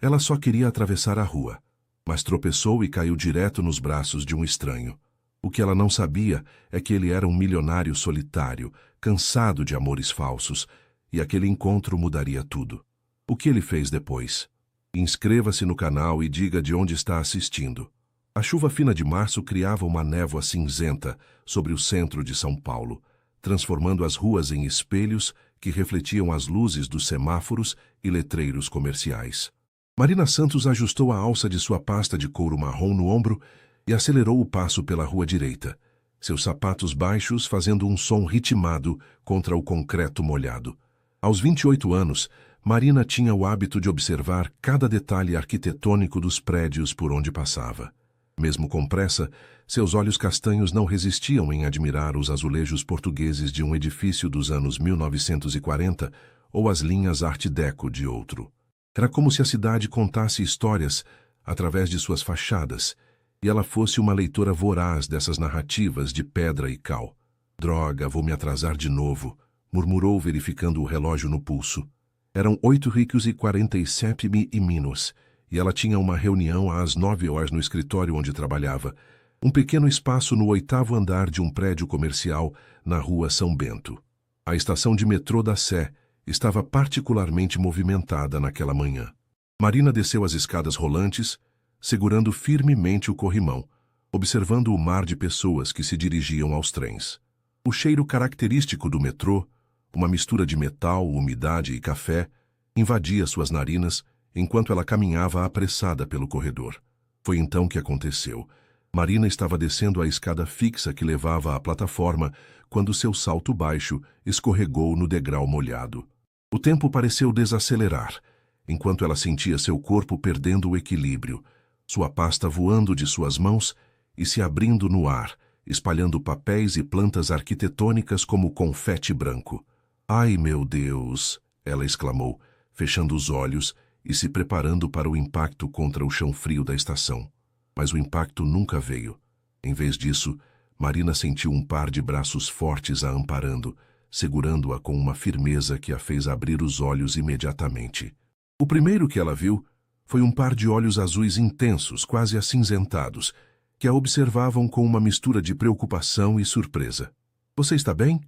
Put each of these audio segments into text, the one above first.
Ela só queria atravessar a rua, mas tropeçou e caiu direto nos braços de um estranho. O que ela não sabia é que ele era um milionário solitário, cansado de amores falsos, e aquele encontro mudaria tudo. O que ele fez depois? Inscreva-se no canal e diga de onde está assistindo. A chuva fina de março criava uma névoa cinzenta sobre o centro de São Paulo, transformando as ruas em espelhos que refletiam as luzes dos semáforos e letreiros comerciais. Marina Santos ajustou a alça de sua pasta de couro marrom no ombro e acelerou o passo pela rua direita, seus sapatos baixos fazendo um som ritmado contra o concreto molhado. Aos 28 anos, Marina tinha o hábito de observar cada detalhe arquitetônico dos prédios por onde passava. Mesmo com pressa, seus olhos castanhos não resistiam em admirar os azulejos portugueses de um edifício dos anos 1940 ou as linhas Art Deco de outro. Era como se a cidade contasse histórias através de suas fachadas, e ela fosse uma leitora voraz dessas narrativas de pedra e cal. Droga, vou me atrasar de novo, murmurou verificando o relógio no pulso. Eram 8h47 e ela tinha uma reunião às 9h no escritório onde trabalhava, um pequeno espaço no 8º andar de um prédio comercial na rua São Bento. A estação de metrô da Sé estava particularmente movimentada naquela manhã. Marina desceu as escadas rolantes, segurando firmemente o corrimão, observando o mar de pessoas que se dirigiam aos trens. O cheiro característico do metrô, uma mistura de metal, umidade e café, invadia suas narinas enquanto ela caminhava apressada pelo corredor. Foi então que aconteceu. Marina estava descendo a escada fixa que levava à plataforma quando seu salto baixo escorregou no degrau molhado. O tempo pareceu desacelerar, enquanto ela sentia seu corpo perdendo o equilíbrio, sua pasta voando de suas mãos e se abrindo no ar, espalhando papéis e plantas arquitetônicas como confete branco. "Ai, meu Deus!" ela exclamou, fechando os olhos e se preparando para o impacto contra o chão frio da estação. Mas o impacto nunca veio. Em vez disso, Marina sentiu um par de braços fortes a amparando, segurando-a com uma firmeza que a fez abrir os olhos imediatamente. O primeiro que ela viu foi um par de olhos azuis intensos, quase acinzentados, que a observavam com uma mistura de preocupação e surpresa. "Você está bem?"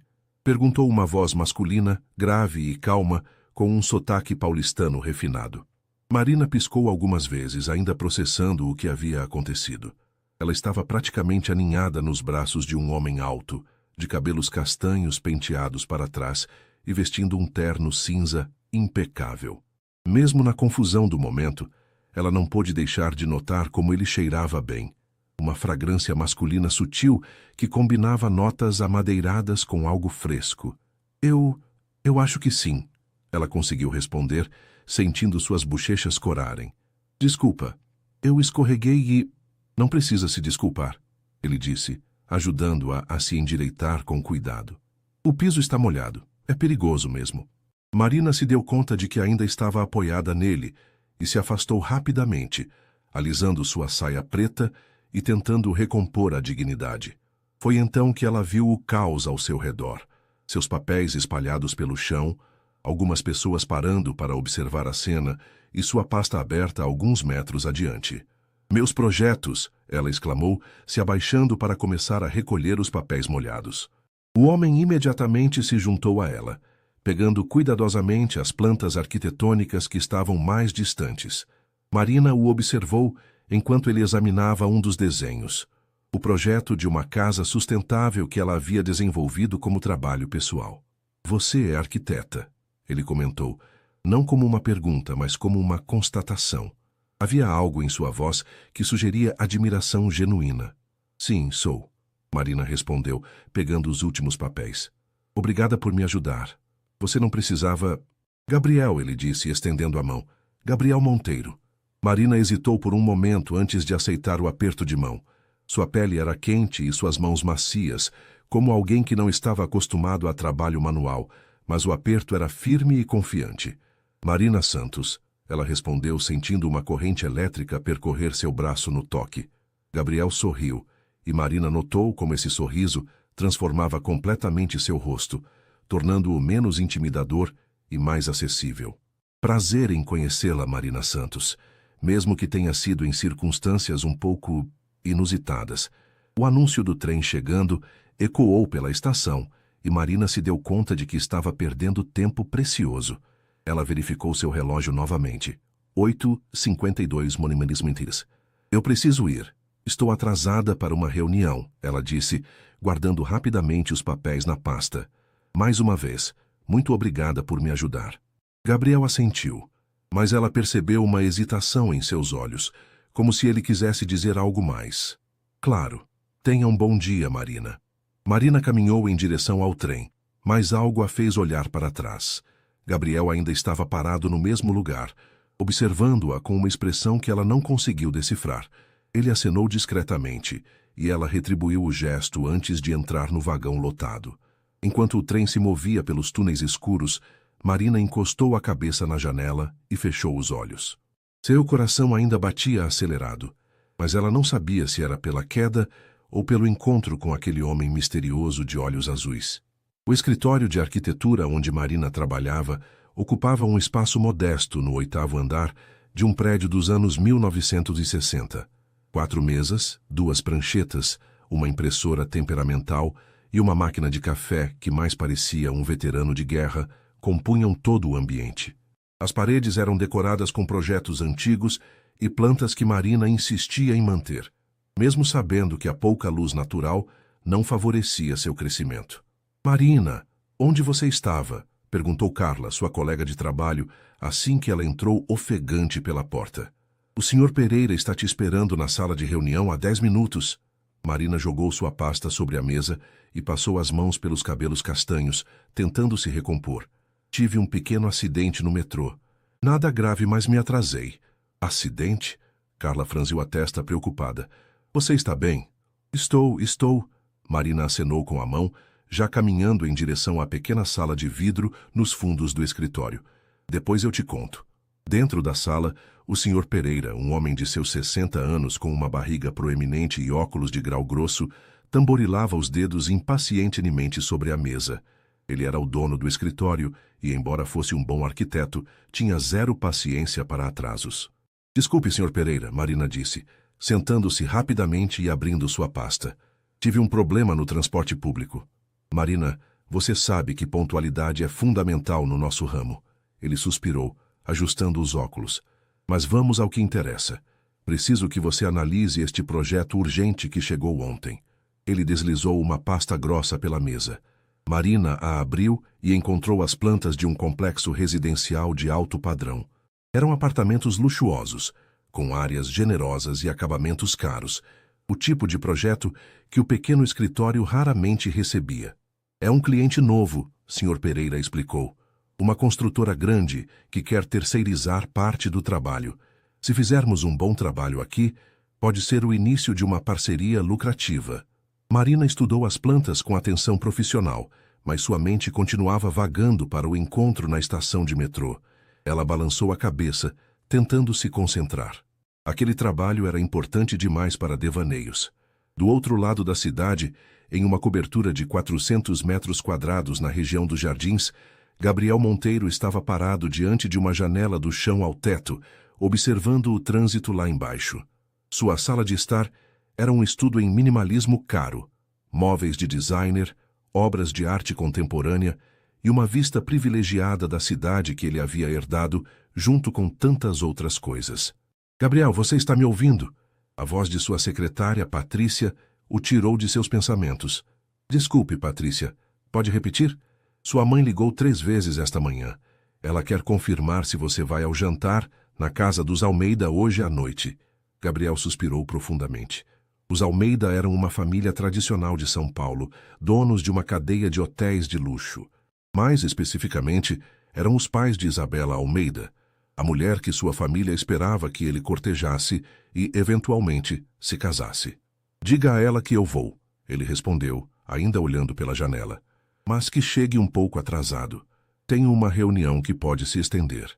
perguntou uma voz masculina, grave e calma, com um sotaque paulistano refinado. Marina piscou algumas vezes, ainda processando o que havia acontecido. Ela estava praticamente aninhada nos braços de um homem alto, de cabelos castanhos penteados para trás e vestindo um terno cinza impecável. Mesmo na confusão do momento, ela não pôde deixar de notar como ele cheirava bem. Uma fragrância masculina sutil que combinava notas amadeiradas com algo fresco. Eu acho que sim," ela conseguiu responder, sentindo suas bochechas corarem. "Desculpa, eu escorreguei e..." "Não precisa se desculpar," ele disse, ajudando-a a se endireitar com cuidado. "O piso está molhado. É perigoso mesmo." Marina se deu conta de que ainda estava apoiada nele e se afastou rapidamente, alisando sua saia preta e tentando recompor a dignidade. Foi então que ela viu o caos ao seu redor, seus papéis espalhados pelo chão, algumas pessoas parando para observar a cena e sua pasta aberta a alguns metros adiante. "Meus projetos!" ela exclamou, se abaixando para começar a recolher os papéis molhados. O homem imediatamente se juntou a ela, pegando cuidadosamente as plantas arquitetônicas que estavam mais distantes. Marina o observou enquanto ele examinava um dos desenhos, o projeto de uma casa sustentável que ela havia desenvolvido como trabalho pessoal. "Você é arquiteta," ele comentou, não como uma pergunta, mas como uma constatação. Havia algo em sua voz que sugeria admiração genuína. "Sim, sou," Marina respondeu, pegando os últimos papéis. "Obrigada por me ajudar. Você não precisava..." "Gabriel," ele disse, estendendo a mão. "Gabriel Monteiro." Marina hesitou por um momento antes de aceitar o aperto de mão. Sua pele era quente e suas mãos macias, como alguém que não estava acostumado a trabalho manual, mas o aperto era firme e confiante. "Marina Santos," ela respondeu, sentindo uma corrente elétrica percorrer seu braço no toque. Gabriel sorriu, e Marina notou como esse sorriso transformava completamente seu rosto, tornando-o menos intimidador e mais acessível. Prazer em conhecê-la, Marina Santos, mesmo que tenha sido em circunstâncias um pouco inusitadas. O anúncio do trem chegando ecoou pela estação e Marina se deu conta de que estava perdendo tempo precioso. Ela verificou seu relógio novamente. 8h52 min. Eu preciso ir. Estou atrasada para uma reunião, ela disse, guardando rapidamente os papéis na pasta. Mais uma vez, muito obrigada por me ajudar. Gabriel assentiu, mas ela percebeu uma hesitação em seus olhos, como se ele quisesse dizer algo mais. Claro. Tenha um bom dia, Marina. Marina caminhou em direção ao trem, mas algo a fez olhar para trás. Gabriel ainda estava parado no mesmo lugar, observando-a com uma expressão que ela não conseguiu decifrar. Ele acenou discretamente, e ela retribuiu o gesto antes de entrar no vagão lotado. Enquanto o trem se movia pelos túneis escuros, Marina encostou a cabeça na janela e fechou os olhos. Seu coração ainda batia acelerado, mas ela não sabia se era pela queda ou pelo encontro com aquele homem misterioso de olhos azuis. O escritório de arquitetura onde Marina trabalhava ocupava um espaço modesto no 8º andar de um prédio dos anos 1960. 4 mesas, 2 pranchetas, uma impressora temperamental e uma máquina de café que mais parecia um veterano de guerra compunham todo o ambiente. As paredes eram decoradas com projetos antigos e plantas que Marina insistia em manter, mesmo sabendo que a pouca luz natural não favorecia seu crescimento. Marina, onde você estava? Perguntou Carla, sua colega de trabalho, assim que ela entrou ofegante pela porta. O Sr. Pereira está te esperando na sala de reunião há 10 minutos. Marina jogou sua pasta sobre a mesa e passou as mãos pelos cabelos castanhos, tentando se recompor. Tive um pequeno acidente no metrô. Nada grave, mas me atrasei. Acidente? Carla franziu a testa preocupada. Você está bem? Estou. Marina acenou com a mão, já caminhando em direção à pequena sala de vidro nos fundos do escritório. Depois eu te conto. Dentro da sala, o Sr. Pereira, um homem de seus 60 anos com uma barriga proeminente e óculos de grau grosso, tamborilava os dedos impacientemente sobre a mesa. Ele era o dono do escritório e, embora fosse um bom arquiteto, tinha zero paciência para atrasos. Desculpe, Sr. Pereira, Marina disse, sentando-se rapidamente e abrindo sua pasta. Tive um problema no transporte público. Marina, você sabe que pontualidade é fundamental no nosso ramo. Ele suspirou, ajustando os óculos. Mas vamos ao que interessa. Preciso que você analise este projeto urgente que chegou ontem. Ele deslizou uma pasta grossa pela mesa. Marina a abriu e encontrou as plantas de um complexo residencial de alto padrão. Eram apartamentos luxuosos, com áreas generosas e acabamentos caros, o tipo de projeto que o pequeno escritório raramente recebia. É um cliente novo, Sr. Pereira explicou. Uma construtora grande que quer terceirizar parte do trabalho. Se fizermos um bom trabalho aqui, pode ser o início de uma parceria lucrativa. Marina estudou as plantas com atenção profissional, mas sua mente continuava vagando para o encontro na estação de metrô. Ela balançou a cabeça, tentando se concentrar. Aquele trabalho era importante demais para devaneios. Do outro lado da cidade, em uma cobertura de 400 metros quadrados na região dos Jardins, Gabriel Monteiro estava parado diante de uma janela do chão ao teto, observando o trânsito lá embaixo. Sua sala de estar era um estudo em minimalismo caro, móveis de designer, obras de arte contemporânea e uma vista privilegiada da cidade que ele havia herdado, junto com tantas outras coisas. Gabriel, você está me ouvindo? A voz de sua secretária, Patrícia, o tirou de seus pensamentos. Desculpe, Patrícia. Pode repetir? Sua mãe ligou 3 vezes esta manhã. Ela quer confirmar se você vai ao jantar na casa dos Almeida hoje à noite. Gabriel suspirou profundamente. Os Almeida eram uma família tradicional de São Paulo, donos de uma cadeia de hotéis de luxo. Mais especificamente, eram os pais de Isabela Almeida, a mulher que sua família esperava que ele cortejasse e, eventualmente, se casasse. Diga a ela que eu vou, ele respondeu, ainda olhando pela janela. Mas que chegue um pouco atrasado. Tenho uma reunião que pode se estender.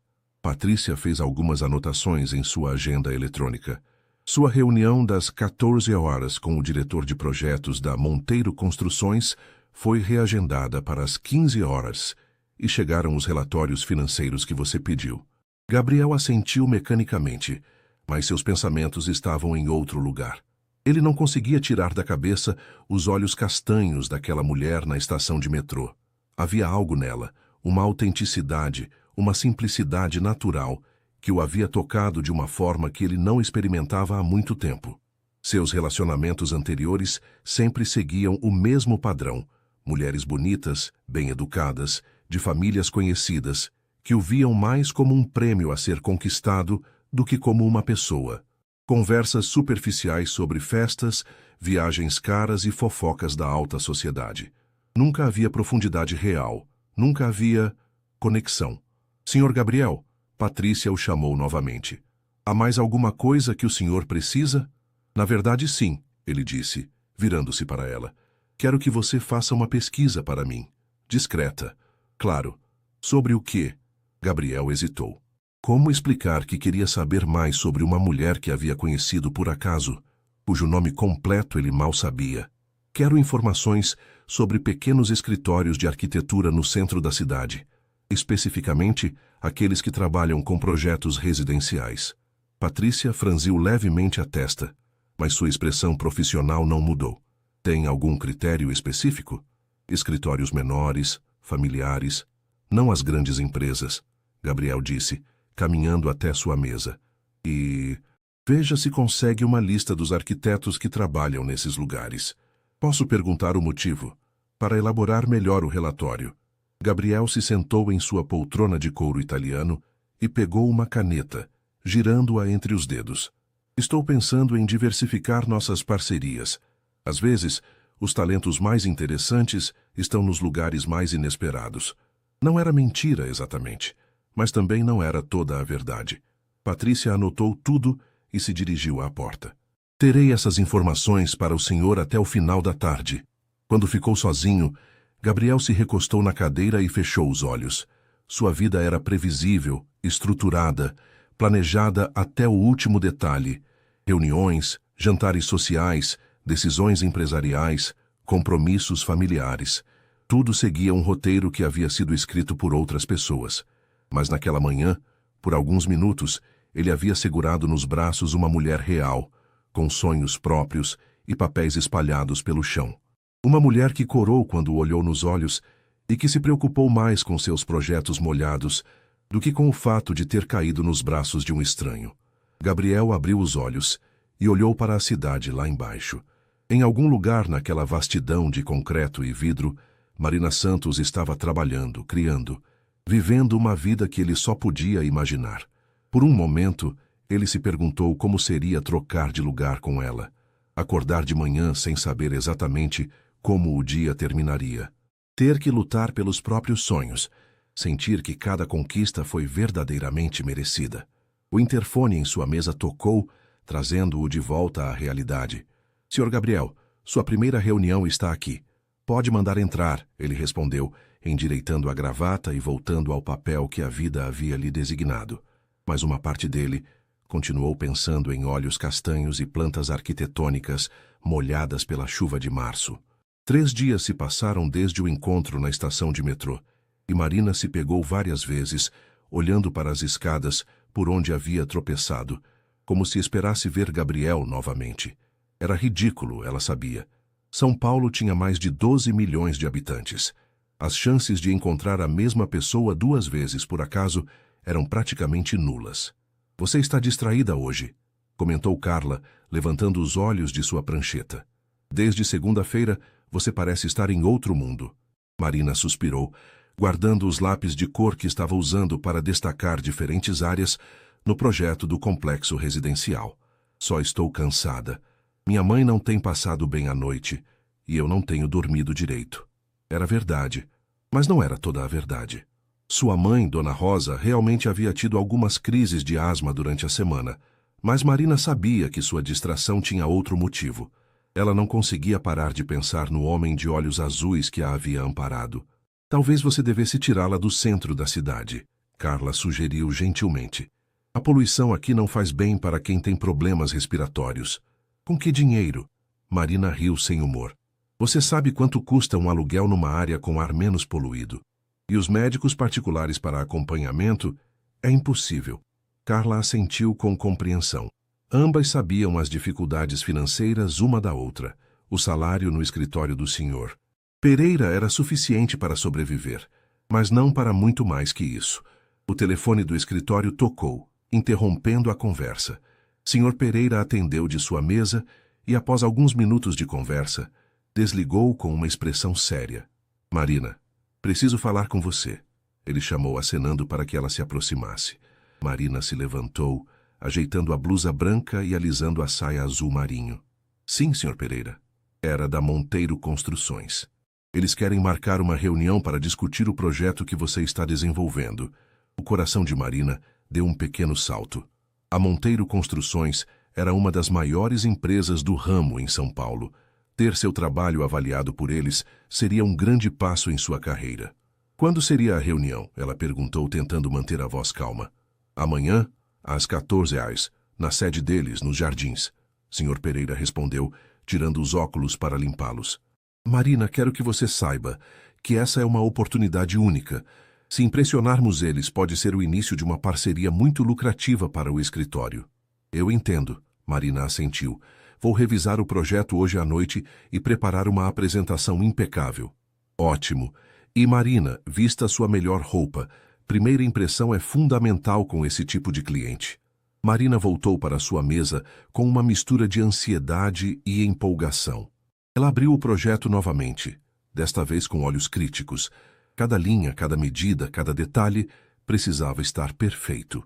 Patrícia fez algumas anotações em sua agenda eletrônica. Sua reunião das 14 horas com o diretor de projetos da Monteiro Construções foi reagendada para as 15 horas e chegaram os relatórios financeiros que você pediu. Gabriel assentiu mecanicamente, mas seus pensamentos estavam em outro lugar. Ele não conseguia tirar da cabeça os olhos castanhos daquela mulher na estação de metrô. Havia algo nela, uma autenticidade, uma simplicidade natural, que o havia tocado de uma forma que ele não experimentava há muito tempo. Seus relacionamentos anteriores sempre seguiam o mesmo padrão: mulheres bonitas, bem-educadas, de famílias conhecidas, que o viam mais como um prêmio a ser conquistado do que como uma pessoa. Conversas superficiais sobre festas, viagens caras e fofocas da alta sociedade. Nunca havia profundidade real, nunca havia conexão. Senhor Gabriel, Patrícia o chamou novamente. Há mais alguma coisa que o senhor precisa? Na verdade, sim, ele disse, virando-se para ela. Quero que você faça uma pesquisa para mim. Discreta. Claro. Sobre o quê? Gabriel hesitou. Como explicar que queria saber mais sobre uma mulher que havia conhecido por acaso, cujo nome completo ele mal sabia? Quero informações sobre pequenos escritórios de arquitetura no centro da cidade, especificamente aqueles que trabalham com projetos residenciais. Patrícia franziu levemente a testa, mas sua expressão profissional não mudou. Tem algum critério específico? Escritórios menores, familiares, não as grandes empresas, Gabriel disse, caminhando até sua mesa. E veja se consegue uma lista dos arquitetos que trabalham nesses lugares. Posso perguntar o motivo, para elaborar melhor o relatório. Gabriel se sentou em sua poltrona de couro italiano e pegou uma caneta, girando-a entre os dedos. Estou pensando em diversificar nossas parcerias. Às vezes, os talentos mais interessantes estão nos lugares mais inesperados. Não era mentira exatamente, mas também não era toda a verdade. Patrícia anotou tudo e se dirigiu à porta. Terei essas informações para o senhor até o final da tarde. Quando ficou sozinho, Gabriel se recostou na cadeira e fechou os olhos. Sua vida era previsível, estruturada, planejada até o último detalhe. Reuniões, jantares sociais, decisões empresariais, compromissos familiares. Tudo seguia um roteiro que havia sido escrito por outras pessoas. Mas naquela manhã, por alguns minutos, ele havia segurado nos braços uma mulher real, com sonhos próprios e papéis espalhados pelo chão. Uma mulher que corou quando o olhou nos olhos e que se preocupou mais com seus projetos molhados do que com o fato de ter caído nos braços de um estranho. Gabriel abriu os olhos e olhou para a cidade lá embaixo. Em algum lugar naquela vastidão de concreto e vidro, Marina Santos estava trabalhando, criando, vivendo uma vida que ele só podia imaginar. Por um momento, ele se perguntou como seria trocar de lugar com ela, acordar de manhã sem saber exatamente como o dia terminaria, ter que lutar pelos próprios sonhos, sentir que cada conquista foi verdadeiramente merecida. O interfone em sua mesa tocou, trazendo-o de volta à realidade. Senhor Gabriel, sua primeira reunião está aqui. Pode mandar entrar, ele respondeu, endireitando a gravata e voltando ao papel que a vida havia lhe designado. Mas uma parte dele continuou pensando em olhos castanhos e plantas arquitetônicas molhadas pela chuva de março. 3 dias se passaram desde o encontro na estação de metrô, e Marina se pegou várias vezes, olhando para as escadas por onde havia tropeçado, como se esperasse ver Gabriel novamente. Era ridículo, ela sabia. São Paulo tinha mais de 12 milhões de habitantes. As chances de encontrar a mesma pessoa 2 vezes por acaso eram praticamente nulas. Você está distraída hoje, comentou Carla, levantando os olhos de sua prancheta. Desde segunda-feira, você parece estar em outro mundo. Marina suspirou, guardando os lápis de cor que estava usando para destacar diferentes áreas no projeto do complexo residencial. Só estou cansada. Minha mãe não tem passado bem a noite e eu não tenho dormido direito. Era verdade, mas não era toda a verdade. Sua mãe, Dona Rosa, realmente havia tido algumas crises de asma durante a semana, mas Marina sabia que sua distração tinha outro motivo. Ela não conseguia parar de pensar no homem de olhos azuis que a havia amparado. Talvez você devesse tirá-la do centro da cidade, Carla sugeriu gentilmente. A poluição aqui não faz bem para quem tem problemas respiratórios. Com que dinheiro? Marina riu sem humor. Você sabe quanto custa um aluguel numa área com ar menos poluído? E os médicos particulares para acompanhamento, É impossível. Carla assentiu com compreensão. Ambas sabiam as dificuldades financeiras uma da outra. O salário no escritório do Sr. Pereira era suficiente para sobreviver, mas não para muito mais que isso. O telefone do escritório tocou, interrompendo a conversa. Sr. Pereira atendeu de sua mesa e, após alguns minutos de conversa, desligou com uma expressão séria. Marina, preciso falar com você. Ele chamou acenando para que ela se aproximasse. Marina se levantou, ajeitando a blusa branca e alisando a saia azul marinho. Sim, Sr. Pereira. Era da Monteiro Construções. Eles querem marcar uma reunião para discutir o projeto que você está desenvolvendo. O coração de Marina deu um pequeno salto. A Monteiro Construções era uma das maiores empresas do ramo em São Paulo. Ter seu trabalho avaliado por eles seria um grande passo em sua carreira. Quando seria a reunião? Ela perguntou, tentando manter a voz calma. Amanhã, às 14 horas, na sede deles, nos Jardins. Sr. Pereira respondeu, tirando os óculos para limpá-los. Marina, quero que você saiba que essa é uma oportunidade única. Se impressionarmos eles, pode ser o início de uma parceria muito lucrativa para o escritório. Eu entendo, Marina assentiu. Vou revisar o projeto hoje à noite e preparar uma apresentação impecável. Ótimo. E Marina, vista sua melhor roupa. Primeira impressão é fundamental com esse tipo de cliente. Marina voltou para sua mesa com uma mistura de ansiedade e empolgação. Ela abriu o projeto novamente, desta vez com olhos críticos. Cada linha, cada medida, cada detalhe precisava estar perfeito.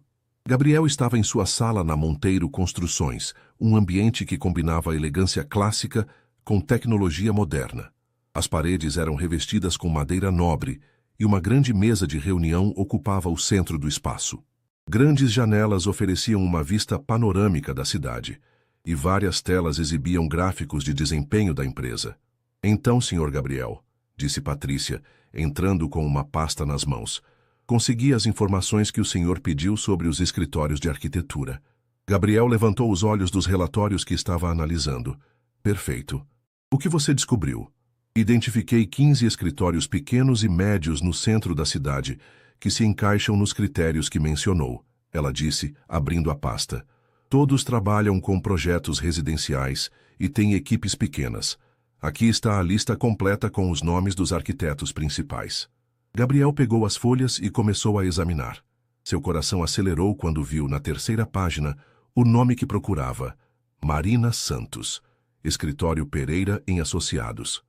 Gabriel estava em sua sala na Monteiro Construções, um ambiente que combinava a elegância clássica com tecnologia moderna. As paredes eram revestidas com madeira nobre e uma grande mesa de reunião ocupava o centro do espaço. Grandes janelas ofereciam uma vista panorâmica da cidade e várias telas exibiam gráficos de desempenho da empresa. Então, Sr. Gabriel, disse Patrícia, entrando com uma pasta nas mãos, consegui as informações que o senhor pediu sobre os escritórios de arquitetura. Gabriel levantou os olhos dos relatórios que estava analisando. Perfeito. O que você descobriu? Identifiquei 15 escritórios pequenos e médios no centro da cidade, que se encaixam nos critérios que mencionou, ela disse, abrindo a pasta. Todos trabalham com projetos residenciais e têm equipes pequenas. Aqui está a lista completa com os nomes dos arquitetos principais. Gabriel pegou as folhas e começou a examinar. Seu coração acelerou quando viu na terceira página o nome que procurava, Marina Santos, Escritório Pereira em Associados.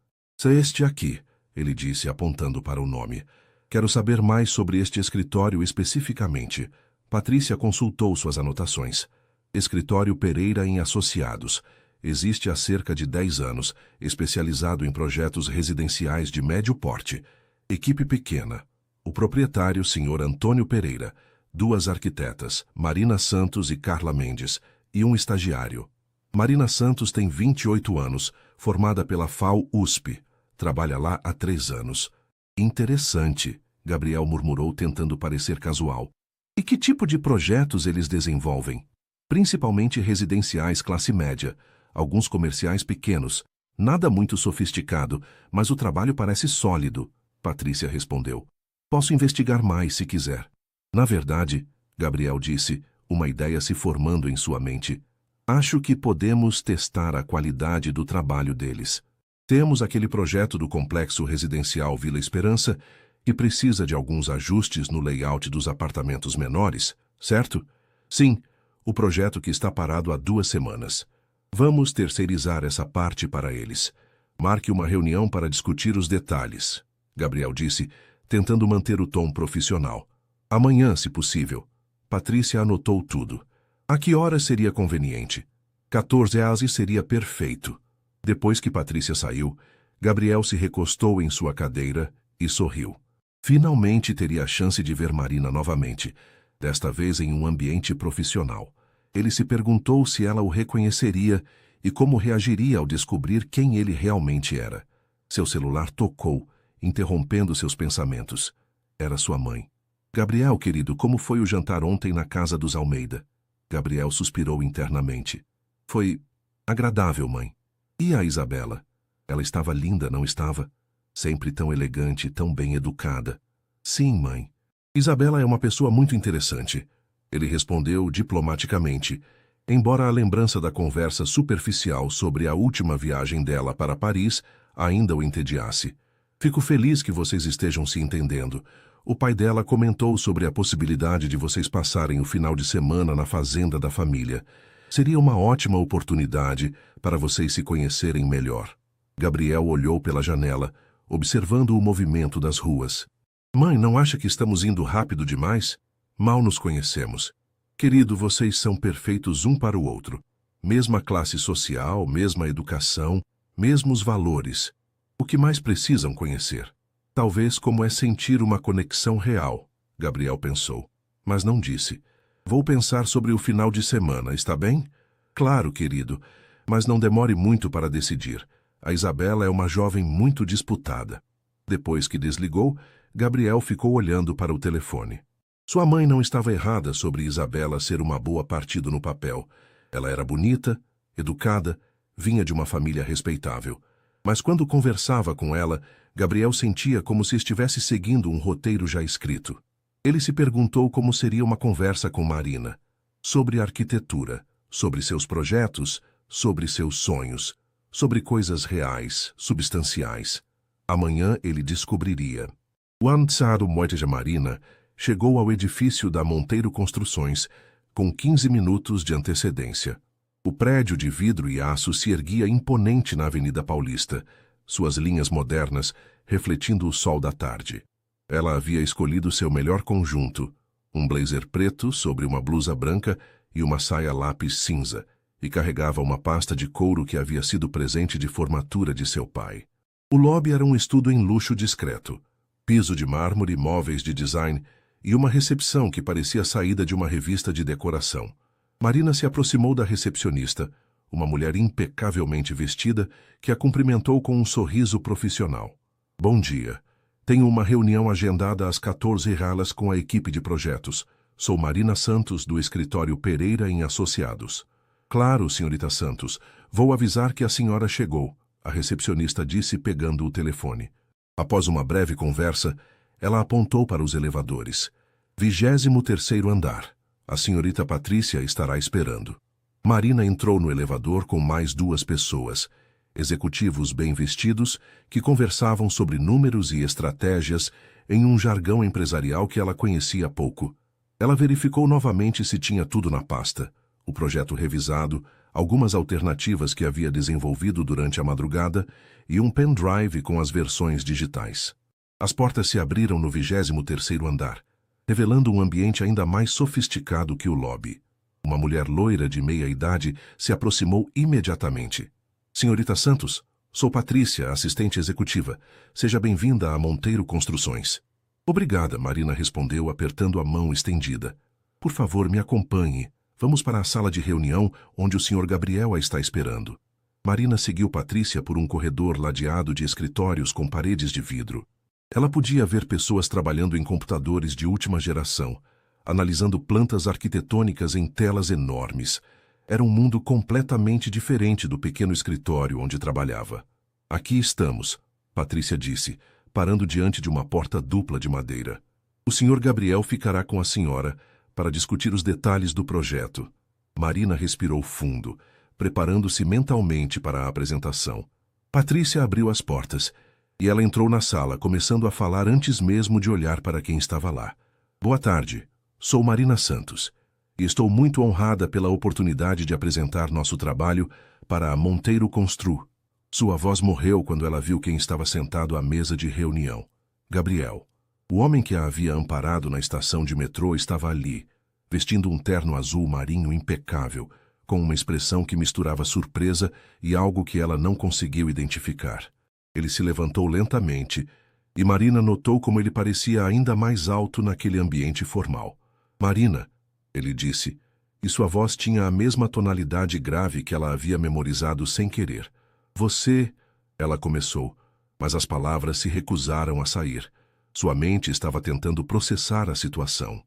É este aqui, ele disse, apontando para o nome. Quero saber mais sobre este escritório especificamente. Patrícia consultou suas anotações. Escritório Pereira em Associados. Existe há cerca de 10 anos, especializado em projetos residenciais de médio porte. Equipe pequena. O proprietário, Sr. Antônio Pereira. 2 arquitetas, Marina Santos e Carla Mendes, e um estagiário. Marina Santos tem 28 anos, formada pela FAU-USP. Trabalha lá há 3 anos. Interessante, Gabriel murmurou, tentando parecer casual. E que tipo de projetos eles desenvolvem? Principalmente residenciais classe média, alguns comerciais pequenos. Nada muito sofisticado, mas o trabalho parece sólido, Patrícia respondeu. Posso investigar mais se quiser. Na verdade, Gabriel disse, uma ideia se formando em sua mente. Acho que podemos testar a qualidade do trabalho deles. Temos aquele projeto do complexo residencial Vila Esperança que precisa de alguns ajustes no layout dos apartamentos menores, certo? Sim, o projeto que está parado há 2 semanas. Vamos terceirizar essa parte para eles. Marque uma reunião para discutir os detalhes, Gabriel disse, tentando manter o tom profissional. Amanhã, se possível. Patrícia anotou tudo. A que hora seria conveniente? 14 horas seria perfeito. Depois que Patrícia saiu, Gabriel se recostou em sua cadeira e sorriu. Finalmente teria a chance de ver Marina novamente, desta vez em um ambiente profissional. Ele se perguntou se ela o reconheceria e como reagiria ao descobrir quem ele realmente era. Seu celular tocou, interrompendo seus pensamentos. Era sua mãe. Gabriel, querido, como foi o jantar ontem na casa dos Almeida? Gabriel suspirou internamente. Foi agradável, mãe. E a Isabela? Ela estava linda, não estava? Sempre tão elegante, tão bem educada. Sim, mãe. Isabela é uma pessoa muito interessante. Ele respondeu diplomaticamente, embora a lembrança da conversa superficial sobre a última viagem dela para Paris ainda o entediasse. Fico feliz que vocês estejam se entendendo. O pai dela comentou sobre a possibilidade de vocês passarem o final de semana na fazenda da família. Seria uma ótima oportunidade para vocês se conhecerem melhor. Gabriel olhou pela janela, observando o movimento das ruas. Mãe, não acha que estamos indo rápido demais? Mal nos conhecemos. Querido, vocês são perfeitos um para o outro. Mesma classe social, mesma educação, mesmos valores. O que mais precisam conhecer? Talvez como é sentir uma conexão real, Gabriel pensou, mas não disse. Vou pensar sobre o final de semana, está bem? Claro, querido, mas não demore muito para decidir. A Isabela é uma jovem muito disputada. Depois que desligou, Gabriel ficou olhando para o telefone. Sua mãe não estava errada sobre Isabela ser uma boa partido no papel. Ela era bonita, educada, vinha de uma família respeitável. Mas quando conversava com ela, Gabriel sentia como se estivesse seguindo um roteiro já escrito. Ele se perguntou como seria uma conversa com Marina. Sobre arquitetura, sobre seus projetos, sobre seus sonhos, sobre coisas reais, substanciais. Amanhã ele descobriria. O Tsaro Moiteja Marina chegou ao edifício da Monteiro Construções com 15 minutos de antecedência. O prédio de vidro e aço se erguia imponente na Avenida Paulista, suas linhas modernas refletindo o sol da tarde. Ela havia escolhido seu melhor conjunto, um blazer preto sobre uma blusa branca e uma saia lápis cinza, e carregava uma pasta de couro que havia sido presente de formatura de seu pai. O lobby era um estudo em luxo discreto, piso de mármore, móveis de design e uma recepção que parecia saída de uma revista de decoração. Marina se aproximou da recepcionista, uma mulher impecavelmente vestida que a cumprimentou com um sorriso profissional. Bom dia. Tenho uma reunião agendada às 14h com a equipe de projetos. Sou Marina Santos, do escritório Pereira em Associados. Claro, senhorita Santos. Vou avisar que a senhora chegou, a recepcionista disse pegando o telefone. Após uma breve conversa, ela apontou para os elevadores. 23º andar. A senhorita Patrícia estará esperando. Marina entrou no elevador com mais 2 pessoas, executivos bem vestidos, que conversavam sobre números e estratégias em um jargão empresarial que ela conhecia pouco. Ela verificou novamente se tinha tudo na pasta, o projeto revisado, algumas alternativas que havia desenvolvido durante a madrugada e um pendrive com as versões digitais. As portas se abriram no 23º andar, revelando um ambiente ainda mais sofisticado que o lobby. Uma mulher loira de meia-idade se aproximou imediatamente. Senhorita Santos, sou Patrícia, assistente executiva. Seja bem-vinda a Monteiro Construções. Obrigada, Marina respondeu apertando a mão estendida. Por favor, me acompanhe. Vamos para a sala de reunião onde o Sr. Gabriel a está esperando. Marina seguiu Patrícia por um corredor ladeado de escritórios com paredes de vidro. Ela podia ver pessoas trabalhando em computadores de última geração, analisando plantas arquitetônicas em telas enormes. Era um mundo completamente diferente do pequeno escritório onde trabalhava. Aqui estamos, Patrícia disse, parando diante de uma porta dupla de madeira. O Sr. Gabriel ficará com a senhora para discutir os detalhes do projeto. Marina respirou fundo, preparando-se mentalmente para a apresentação. Patrícia abriu as portas e ela entrou na sala, começando a falar antes mesmo de olhar para quem estava lá. Boa tarde, sou Marina Santos e estou muito honrada pela oportunidade de apresentar nosso trabalho para a Monteiro Constru. Sua voz morreu quando ela viu quem estava sentado à mesa de reunião. Gabriel. O homem que a havia amparado na estação de metrô estava ali, vestindo um terno azul marinho impecável, com uma expressão que misturava surpresa e algo que ela não conseguiu identificar. Ele se levantou lentamente e Marina notou como ele parecia ainda mais alto naquele ambiente formal. Marina, ele disse, e sua voz tinha a mesma tonalidade grave que ela havia memorizado sem querer. Você, ela começou, mas as palavras se recusaram a sair. Sua mente estava tentando processar a situação.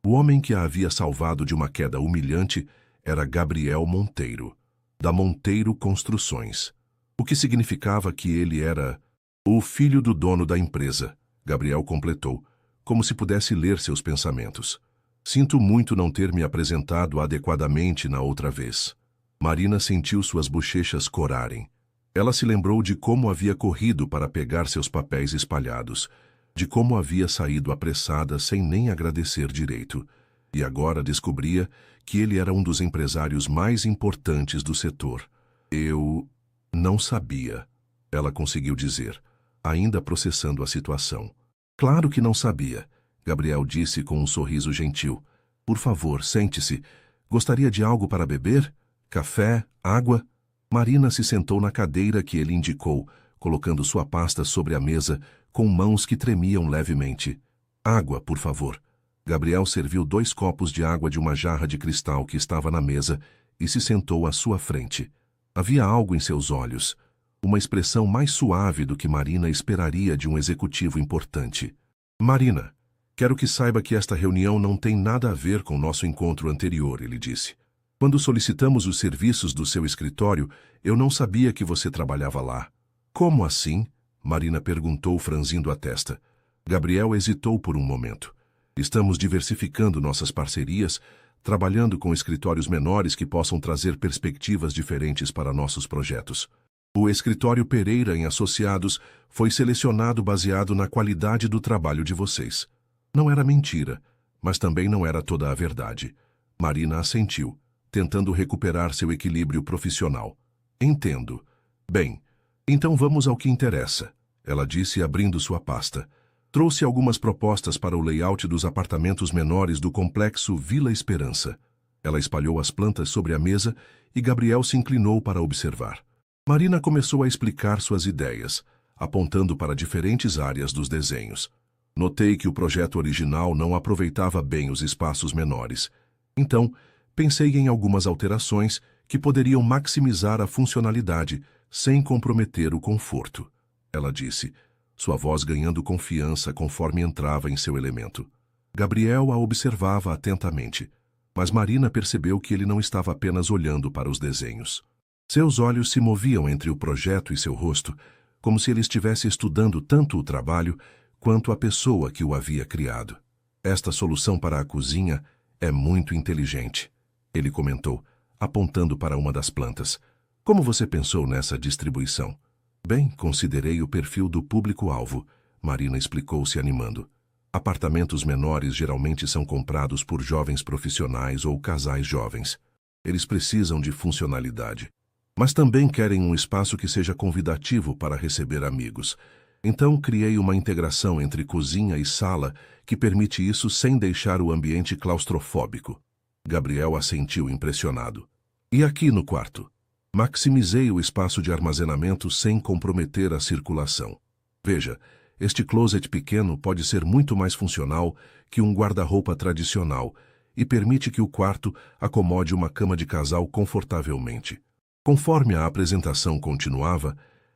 O homem que a havia salvado de uma queda humilhante era Gabriel Monteiro, da Monteiro Construções. O que significava que ele era o filho do dono da empresa, Gabriel completou, como se pudesse ler seus pensamentos. Sinto muito não ter me apresentado adequadamente na outra vez. Marina sentiu suas bochechas corarem. Ela se lembrou de como havia corrido para pegar seus papéis espalhados, de como havia saído apressada sem nem agradecer direito, e agora descobria que ele era um dos empresários mais importantes do setor. Eu não sabia, ela conseguiu dizer, ainda processando a situação. Claro que não sabia, Gabriel disse com um sorriso gentil. Por favor, sente-se. Gostaria de algo para beber? Café? Água? Marina se sentou na cadeira que ele indicou, colocando sua pasta sobre a mesa, com mãos que tremiam levemente. Água, por favor. Gabriel serviu 2 copos de água de uma jarra de cristal que estava na mesa e se sentou à sua frente. Havia algo em seus olhos, uma expressão mais suave do que Marina esperaria de um executivo importante. Marina, quero que saiba que esta reunião não tem nada a ver com nosso encontro anterior, ele disse. Quando solicitamos os serviços do seu escritório, eu não sabia que você trabalhava lá. Como assim? Marina perguntou, franzindo a testa. Gabriel hesitou por um momento. Estamos diversificando nossas parcerias, trabalhando com escritórios menores que possam trazer perspectivas diferentes para nossos projetos. O escritório Pereira em Associados foi selecionado baseado na qualidade do trabalho de vocês. Não era mentira, mas também não era toda a verdade. Marina assentiu, tentando recuperar seu equilíbrio profissional. Entendo. Bem, então vamos ao que interessa, ela disse abrindo sua pasta. Trouxe algumas propostas para o layout dos apartamentos menores do complexo Vila Esperança. Ela espalhou as plantas sobre a mesa e Gabriel se inclinou para observar. Marina começou a explicar suas ideias, apontando para diferentes áreas dos desenhos. Notei que o projeto original não aproveitava bem os espaços menores. Então, pensei em algumas alterações que poderiam maximizar a funcionalidade sem comprometer o conforto. Ela disse, sua voz ganhando confiança conforme entrava em seu elemento. Gabriel a observava atentamente, mas Marina percebeu que ele não estava apenas olhando para os desenhos. Seus olhos se moviam entre o projeto e seu rosto, como se ele estivesse estudando tanto o trabalho quanto a pessoa que o havia criado. Esta solução para a cozinha é muito inteligente, ele comentou, apontando para uma das plantas. Como você pensou nessa distribuição? Bem, considerei o perfil do público-alvo, Marina explicou se animando. Apartamentos menores geralmente são comprados por jovens profissionais ou casais jovens. Eles precisam de funcionalidade, mas também querem um espaço que seja convidativo para receber amigos. Então criei uma integração entre cozinha e sala que permite isso sem deixar o ambiente claustrofóbico. Gabriel assentiu impressionado. E aqui no quarto? Maximizei o espaço de armazenamento sem comprometer a circulação. Veja, este closet pequeno pode ser muito mais funcional que um guarda-roupa tradicional e permite que o quarto acomode uma cama de casal confortavelmente. Conforme a apresentação continuava,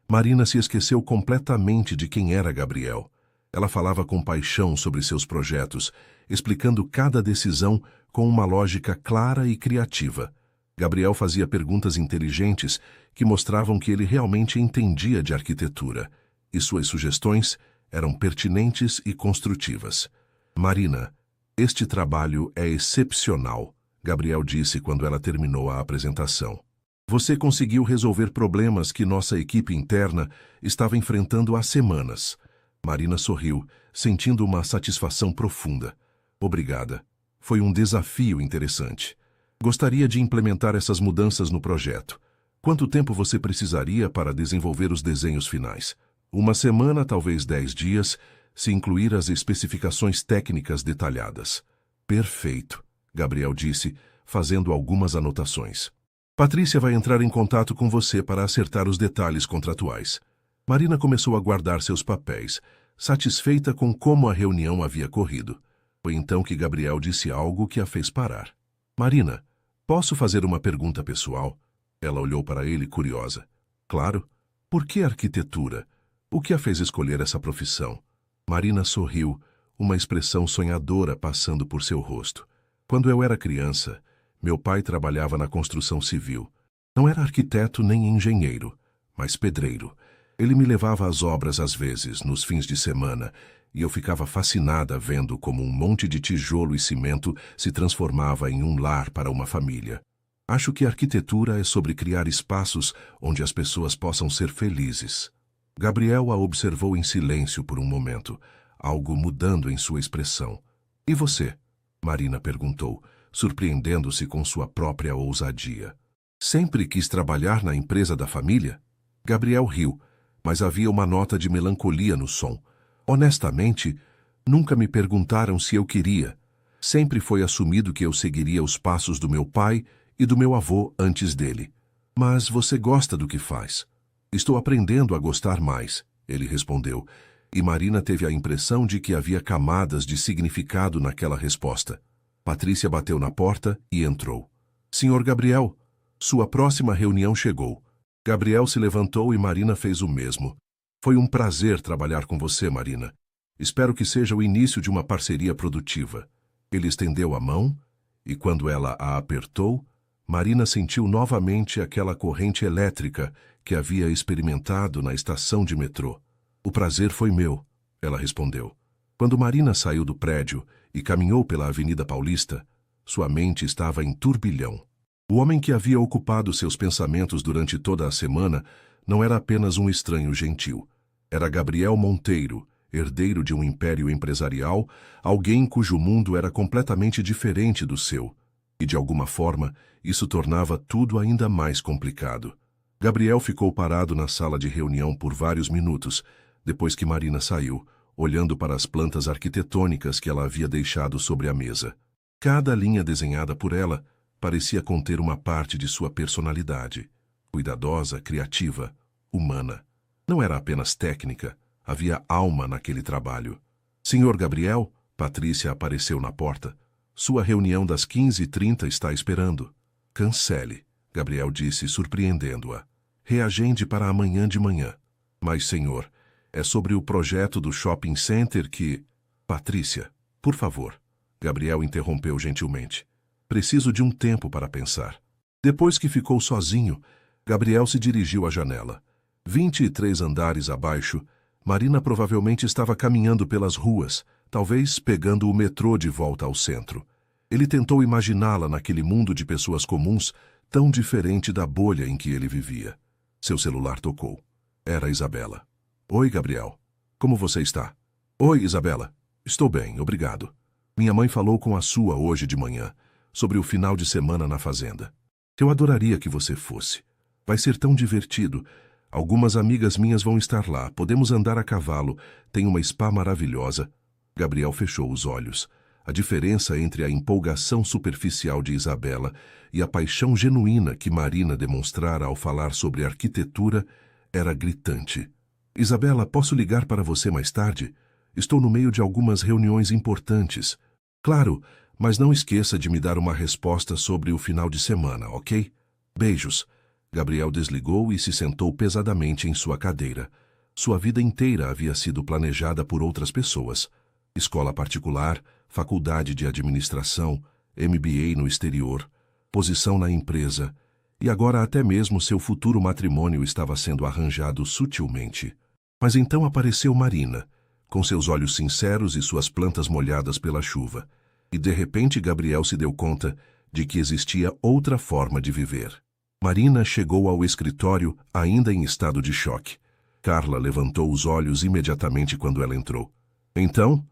Marina se esqueceu completamente de quem era Gabriel. Ela falava com paixão sobre seus projetos, explicando cada decisão com uma lógica clara e criativa. Gabriel fazia perguntas inteligentes que mostravam que ele realmente entendia de arquitetura, e suas sugestões eram pertinentes e construtivas. Marina, este trabalho é excepcional, Gabriel disse quando ela terminou a apresentação. Você conseguiu resolver problemas que nossa equipe interna estava enfrentando há semanas. Marina sorriu, sentindo uma satisfação profunda. Obrigada. Foi um desafio interessante. Gostaria de implementar essas mudanças no projeto. Quanto tempo você precisaria para desenvolver os desenhos finais? 1 semana, talvez 10 dias, se incluir as especificações técnicas detalhadas. Perfeito, Gabriel disse, fazendo algumas anotações. Patrícia vai entrar em contato com você para acertar os detalhes contratuais. Marina começou a guardar seus papéis, satisfeita com como a reunião havia corrido. Foi então que Gabriel disse algo que a fez parar. Marina, posso fazer uma pergunta pessoal? Ela olhou para ele curiosa. Claro. Por que arquitetura? O que a fez escolher essa profissão? Marina sorriu, uma expressão sonhadora passando por seu rosto. Quando eu era criança, meu pai trabalhava na construção civil. Não era arquiteto nem engenheiro, mas pedreiro. Ele me levava às obras às vezes, nos fins de semana, e eu ficava fascinada vendo como um monte de tijolo e cimento se transformava em um lar para uma família. Acho que a arquitetura é sobre criar espaços onde as pessoas possam ser felizes. Gabriel a observou em silêncio por um momento, algo mudando em sua expressão. E você? Marina perguntou, surpreendendo-se com sua própria ousadia. Sempre quis trabalhar na empresa da família? Gabriel riu, mas havia uma nota de melancolia no som. Honestamente, nunca me perguntaram se eu queria. Sempre foi assumido que eu seguiria os passos do meu pai e do meu avô antes dele. Mas você gosta do que faz? Estou aprendendo a gostar mais, ele respondeu, e Marina teve a impressão de que havia camadas de significado naquela resposta. Patrícia bateu na porta e entrou. Senhor Gabriel, sua próxima reunião chegou. Gabriel se levantou e Marina fez o mesmo. Foi um prazer trabalhar com você, Marina. Espero que seja o início de uma parceria produtiva. Ele estendeu a mão e, quando ela a apertou, Marina sentiu novamente aquela corrente elétrica que havia experimentado na estação de metrô. O prazer foi meu, ela respondeu. Quando Marina saiu do prédio e caminhou pela Avenida Paulista, sua mente estava em turbilhão. O homem que havia ocupado seus pensamentos durante toda a semana não era apenas um estranho gentil. Era Gabriel Monteiro, herdeiro de um império empresarial, alguém cujo mundo era completamente diferente do seu. E, de alguma forma, isso tornava tudo ainda mais complicado. Gabriel ficou parado na sala de reunião por vários minutos, depois que Marina saiu, olhando para as plantas arquitetônicas que ela havia deixado sobre a mesa. Cada linha desenhada por ela parecia conter uma parte de sua personalidade. Cuidadosa, criativa, humana. Não era apenas técnica, havia alma naquele trabalho. Senhor Gabriel, Patrícia apareceu na porta. Sua reunião das 15h30 está esperando. Cancele, Gabriel disse, surpreendendo-a. Reagende para amanhã de manhã. Mas, senhor, é sobre o projeto do shopping center que... Patrícia, por favor. Gabriel interrompeu gentilmente. Preciso de um tempo para pensar. Depois que ficou sozinho, Gabriel se dirigiu à janela. 23 andares abaixo, Marina provavelmente estava caminhando pelas ruas, talvez pegando o metrô de volta ao centro. Ele tentou imaginá-la naquele mundo de pessoas comuns, tão diferente da bolha em que ele vivia. Seu celular tocou. Era Isabela. Oi, Gabriel. Como você está? Oi, Isabela. Estou bem, obrigado. Minha mãe falou com a sua hoje de manhã, sobre o final de semana na fazenda. Eu adoraria que você fosse. Vai ser tão divertido. Algumas amigas minhas vão estar lá. Podemos andar a cavalo. Tem uma spa maravilhosa. Gabriel fechou os olhos. A diferença entre a empolgação superficial de Isabela e a paixão genuína que Marina demonstrara ao falar sobre arquitetura era gritante. Isabela, posso ligar para você mais tarde? Estou no meio de algumas reuniões importantes. Claro, mas não esqueça de me dar uma resposta sobre o final de semana, ok? Beijos. Gabriel desligou e se sentou pesadamente em sua cadeira. Sua vida inteira havia sido planejada por outras pessoas. Escola particular, faculdade de administração, MBA no exterior, posição na empresa, e agora até mesmo seu futuro matrimônio estava sendo arranjado sutilmente. Mas então apareceu Marina, com seus olhos sinceros e suas plantas molhadas pela chuva, e de repente Gabriel se deu conta de que existia outra forma de viver. Marina chegou ao escritório ainda em estado de choque. Carla levantou os olhos imediatamente quando ela entrou. Então,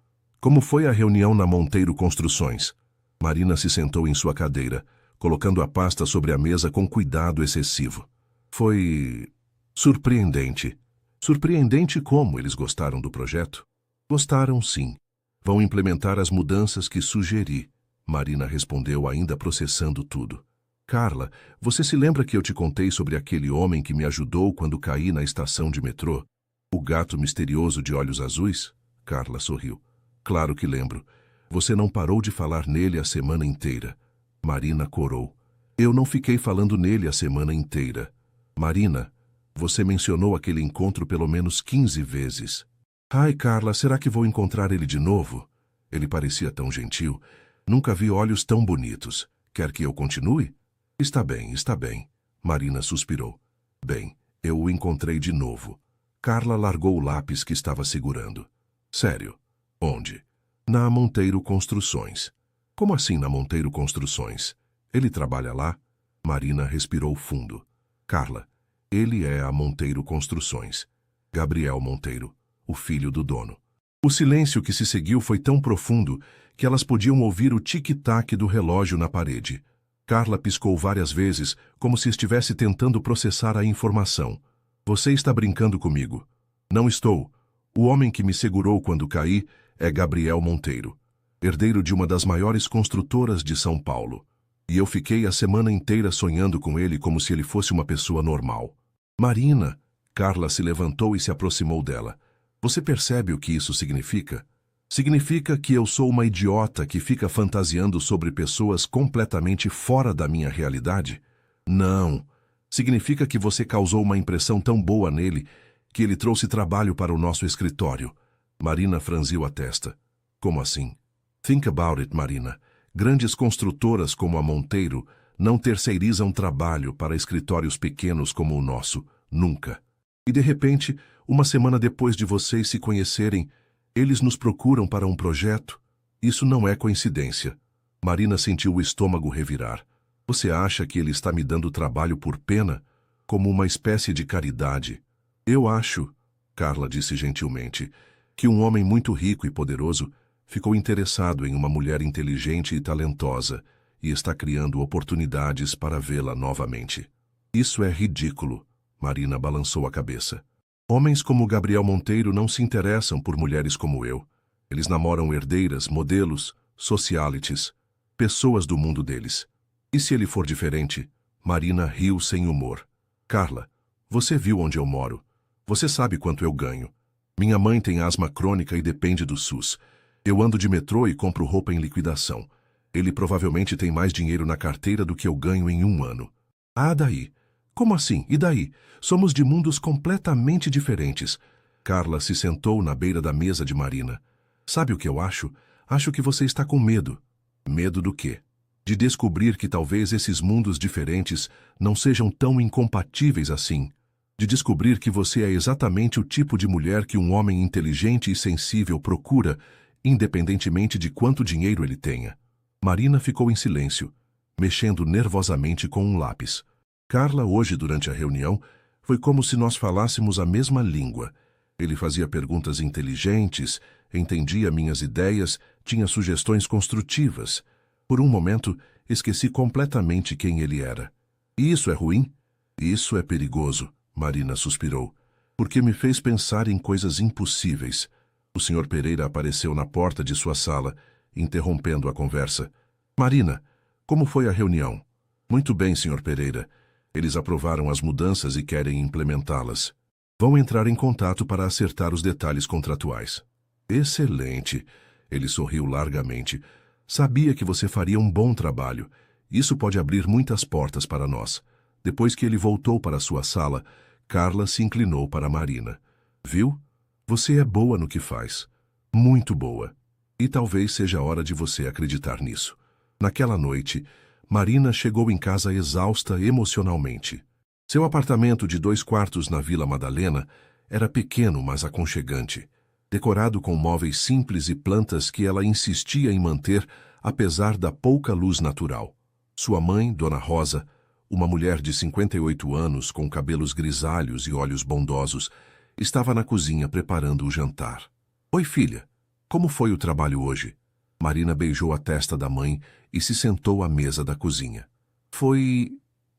como foi a reunião na Monteiro Construções? Marina se sentou em sua cadeira, colocando a pasta sobre a mesa com cuidado excessivo. Foi surpreendente. Surpreendente como eles gostaram do projeto? Gostaram, sim. Vão implementar as mudanças que sugeri, Marina respondeu, ainda processando tudo. Carla, você se lembra que eu te contei sobre aquele homem que me ajudou quando caí na estação de metrô? O gato misterioso de olhos azuis? Carla sorriu. Claro que lembro. Você não parou de falar nele a semana inteira. Marina corou. Eu não fiquei falando nele a semana inteira. Marina, você mencionou aquele encontro pelo menos 15 vezes. Ai, Carla, será que vou encontrar ele de novo? Ele parecia tão gentil. Nunca vi olhos tão bonitos. Quer que eu continue? Está bem, está bem. Marina suspirou. Bem, eu o encontrei de novo. Carla largou o lápis que estava segurando. Sério, Onde? Na Monteiro Construções. Como assim na Monteiro Construções? Ele trabalha lá? Marina respirou fundo. Carla, ele é a Monteiro Construções. Gabriel Monteiro, o filho do dono. O silêncio que se seguiu foi tão profundo que elas podiam ouvir o tic-tac do relógio na parede. Carla piscou várias vezes, como se estivesse tentando processar a informação. Você está brincando comigo. Não estou. O homem que me segurou quando caí é Gabriel Monteiro, herdeiro de uma das maiores construtoras de São Paulo. E eu fiquei a semana inteira sonhando com ele como se ele fosse uma pessoa normal. Marina, Carla se levantou e se aproximou dela. Você percebe o que isso significa? Significa que eu sou uma idiota que fica fantasiando sobre pessoas completamente fora da minha realidade? Não. Significa que você causou uma impressão tão boa nele que ele trouxe trabalho para o nosso escritório. Marina franziu a testa. Como assim? Think about it, Marina. Grandes construtoras como a Monteiro não terceirizam trabalho para escritórios pequenos como o nosso. Nunca. E de repente, uma semana depois de vocês se conhecerem, eles nos procuram para um projeto? Isso não é coincidência. Marina sentiu o estômago revirar. Você acha que ele está me dando trabalho por pena? Como uma espécie de caridade? Eu acho, Carla disse gentilmente, que um homem muito rico e poderoso ficou interessado em uma mulher inteligente e talentosa e está criando oportunidades para vê-la novamente. Isso é ridículo. Marina balançou a cabeça. Homens como Gabriel Monteiro não se interessam por mulheres como eu. Eles namoram herdeiras, modelos, socialites, pessoas do mundo deles. E se ele for diferente? Marina riu sem humor. Carla, você viu onde eu moro. Você sabe quanto eu ganho. Minha mãe tem asma crônica e depende do SUS. Eu ando de metrô e compro roupa em liquidação. Ele provavelmente tem mais dinheiro na carteira do que eu ganho em um ano. Ah, daí? Como assim? E daí? Somos de mundos completamente diferentes. Carla se sentou na beira da mesa de Marina. Sabe o que eu acho? Acho que você está com medo. Medo do quê? De descobrir que talvez esses mundos diferentes não sejam tão incompatíveis assim. De descobrir que você é exatamente o tipo de mulher que um homem inteligente e sensível procura, independentemente de quanto dinheiro ele tenha. Marina ficou em silêncio, mexendo nervosamente com um lápis. Carla, hoje, durante a reunião, foi como se nós falássemos a mesma língua. Ele fazia perguntas inteligentes, entendia minhas ideias, tinha sugestões construtivas. Por um momento, esqueci completamente quem ele era. E isso é ruim? Isso é perigoso, Marina suspirou, porque me fez pensar em coisas impossíveis. O Sr. Pereira apareceu na porta de sua sala, interrompendo a conversa. Marina, como foi a reunião? Muito bem, Sr. Pereira. Eles aprovaram as mudanças e querem implementá-las. Vão entrar em contato para acertar os detalhes contratuais. Excelente. Ele sorriu largamente. Sabia que você faria um bom trabalho. Isso pode abrir muitas portas para nós. Depois que ele voltou para sua sala, Carla se inclinou para Marina. Viu? Você é boa no que faz. Muito boa. E talvez seja a hora de você acreditar nisso. Naquela noite, Marina chegou em casa exausta emocionalmente. Seu apartamento de 2 quartos na Vila Madalena era pequeno, mas aconchegante, decorado com móveis simples e plantas que ela insistia em manter, apesar da pouca luz natural. Sua mãe, Dona Rosa, uma mulher de 58 anos com cabelos grisalhos e olhos bondosos, estava na cozinha preparando o jantar. Oi, filha. Como foi o trabalho hoje? Marina beijou a testa da mãe e se sentou à mesa da cozinha. Foi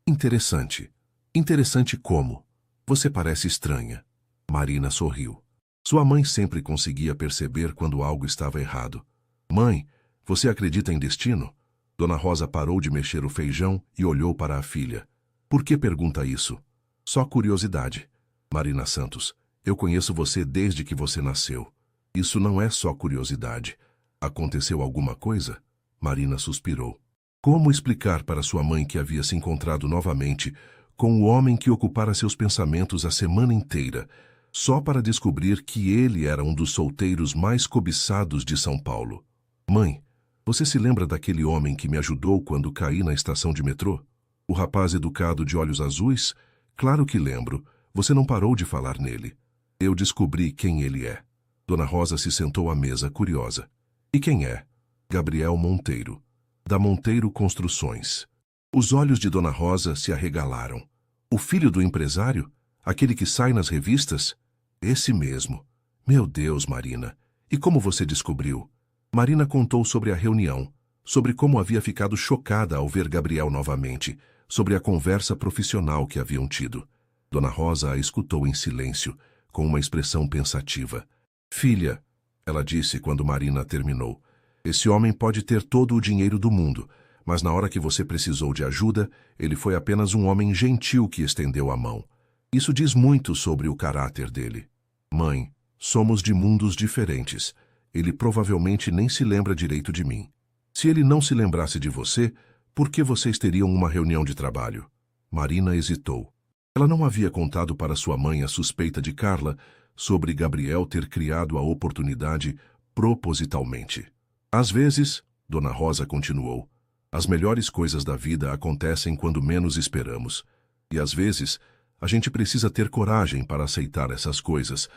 interessante. Interessante como? Você parece estranha. Marina sorriu. Sua mãe sempre conseguia perceber quando algo estava errado. Mãe, você acredita em destino? Dona Rosa parou de mexer o feijão e olhou para a filha. Por que pergunta isso? Só curiosidade. Marina Santos, eu conheço você desde que você nasceu. Isso não é só curiosidade. Aconteceu alguma coisa? Marina suspirou. Como explicar para sua mãe que havia se encontrado novamente com o homem que ocupara seus pensamentos a semana inteira, só para descobrir que ele era um dos solteiros mais cobiçados de São Paulo? Mãe, você se lembra daquele homem que me ajudou quando caí na estação de metrô? O rapaz educado de olhos azuis? Claro que lembro. Você não parou de falar nele. Eu descobri quem ele é. Dona Rosa se sentou à mesa, curiosa. E quem é? Gabriel Monteiro, da Monteiro Construções. Os olhos de Dona Rosa se arregalaram. O filho do empresário? Aquele que sai nas revistas? Esse mesmo. Meu Deus, Marina. E como você descobriu? Marina contou sobre a reunião, sobre como havia ficado chocada ao ver Gabriel novamente, sobre a conversa profissional que haviam tido. Dona Rosa a escutou em silêncio, com uma expressão pensativa. Filha, ela disse quando Marina terminou, esse homem pode ter todo o dinheiro do mundo, mas na hora que você precisou de ajuda, ele foi apenas um homem gentil que estendeu a mão. Isso diz muito sobre o caráter dele. Mãe, somos de mundos diferentes. Ele provavelmente nem se lembra direito de mim. Se ele não se lembrasse de você, por que vocês teriam uma reunião de trabalho? Marina hesitou. Ela não havia contado para sua mãe a suspeita de Carla sobre Gabriel ter criado a oportunidade propositalmente. Às vezes, Dona Rosa continuou, as melhores coisas da vida acontecem quando menos esperamos. E às vezes, a gente precisa ter coragem para aceitar essas coisas,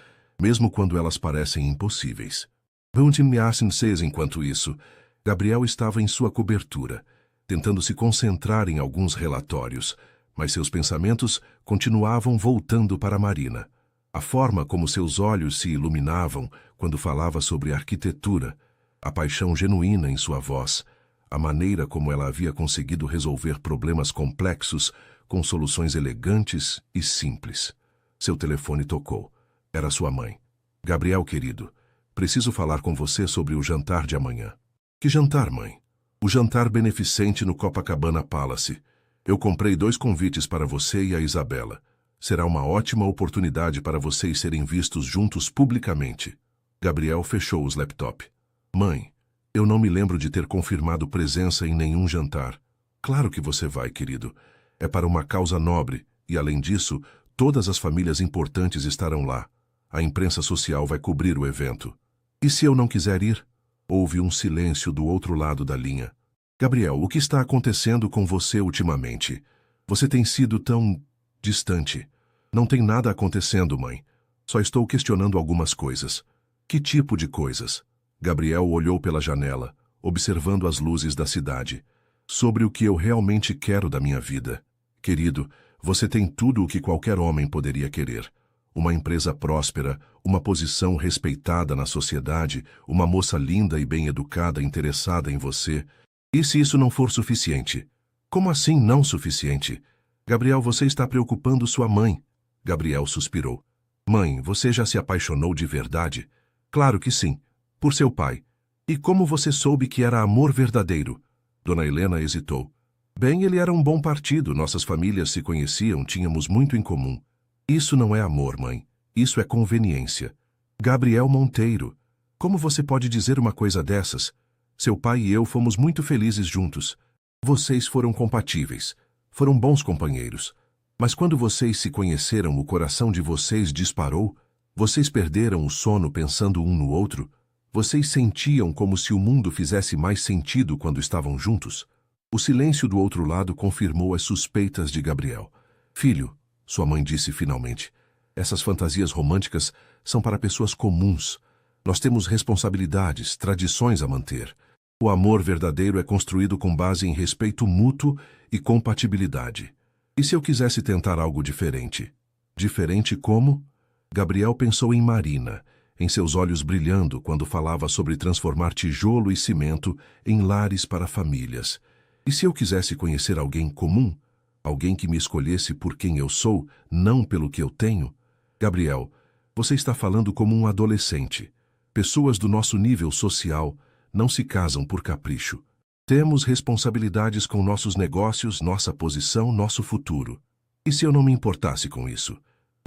mesmo quando elas parecem impossíveis. Enquanto isso, Gabriel estava em sua cobertura, tentando se concentrar em alguns relatórios, mas seus pensamentos continuavam voltando para Marina. A forma como seus olhos se iluminavam quando falava sobre arquitetura, a paixão genuína em sua voz, a maneira como ela havia conseguido resolver problemas complexos com soluções elegantes e simples. Seu telefone tocou. Era sua mãe. Gabriel, querido, preciso falar com você sobre o jantar de amanhã. Que jantar, mãe? O jantar beneficente no Copacabana Palace. Eu comprei 2 convites para você e a Isabela. Será uma ótima oportunidade para vocês serem vistos juntos publicamente. Gabriel fechou os laptop. Mãe, eu não me lembro de ter confirmado presença em nenhum jantar. Claro que você vai, querido. É para uma causa nobre e, além disso, todas as famílias importantes estarão lá. A imprensa social vai cobrir o evento. E se eu não quiser ir? Houve um silêncio do outro lado da linha. Gabriel, o que está acontecendo com você ultimamente? Você tem sido tão distante. Não tem nada acontecendo, mãe. Só estou questionando algumas coisas. Que tipo de coisas? Gabriel olhou pela janela, observando as luzes da cidade. Sobre o que eu realmente quero da minha vida. Querido, você tem tudo o que qualquer homem poderia querer. Uma empresa próspera, uma posição respeitada na sociedade, uma moça linda e bem educada interessada em você. E se isso não for suficiente? Como assim não suficiente? Gabriel, você está preocupando sua mãe. Gabriel suspirou. Mãe, você já se apaixonou de verdade? Claro que sim. Por seu pai. E como você soube que era amor verdadeiro? Dona Helena hesitou. Bem, ele era um bom partido, nossas famílias se conheciam, tínhamos muito em comum. Isso não é amor, mãe. Isso é conveniência. Gabriel Monteiro. Como você pode dizer uma coisa dessas? Seu pai e eu fomos muito felizes juntos. Vocês foram compatíveis. Foram bons companheiros. Mas quando vocês se conheceram, o coração de vocês disparou? Vocês perderam o sono pensando um no outro? Vocês sentiam como se o mundo fizesse mais sentido quando estavam juntos? O silêncio do outro lado confirmou as suspeitas de Gabriel. Filho, sua mãe disse finalmente, essas fantasias românticas são para pessoas comuns. Nós temos responsabilidades, tradições a manter. O amor verdadeiro é construído com base em respeito mútuo e compatibilidade. E se eu quisesse tentar algo diferente? Diferente como? Gabriel pensou em Marina, em seus olhos brilhando quando falava sobre transformar tijolo e cimento em lares para famílias. E se eu quisesse conhecer alguém comum? Alguém que me escolhesse por quem eu sou, não pelo que eu tenho? Gabriel, você está falando como um adolescente. Pessoas do nosso nível social não se casam por capricho. Temos responsabilidades com nossos negócios, nossa posição, nosso futuro. E se eu não me importasse com isso?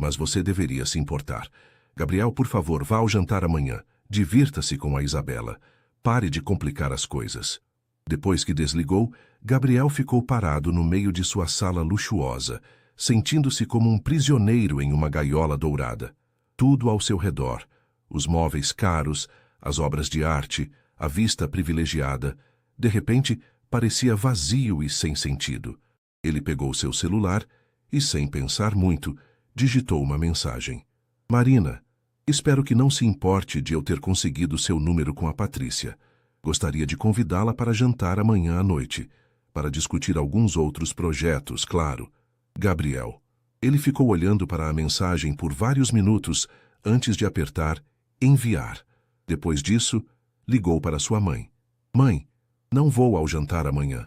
Mas você deveria se importar. Gabriel, por favor, vá ao jantar amanhã. Divirta-se com a Isabela. Pare de complicar as coisas. Depois que desligou, Gabriel ficou parado no meio de sua sala luxuosa, sentindo-se como um prisioneiro em uma gaiola dourada. Tudo ao seu redor. Os móveis caros, as obras de arte, a vista privilegiada. De repente, parecia vazio e sem sentido. Ele pegou seu celular e, sem pensar muito, digitou uma mensagem. Marina, Espero que não se importe de eu ter conseguido seu número com a Patrícia. Gostaria de convidá-la para jantar amanhã à noite, para discutir alguns outros projetos, claro. Gabriel. Ele ficou olhando para a mensagem por vários minutos antes de apertar enviar. Depois disso, ligou para sua mãe. Mãe, não vou ao jantar amanhã.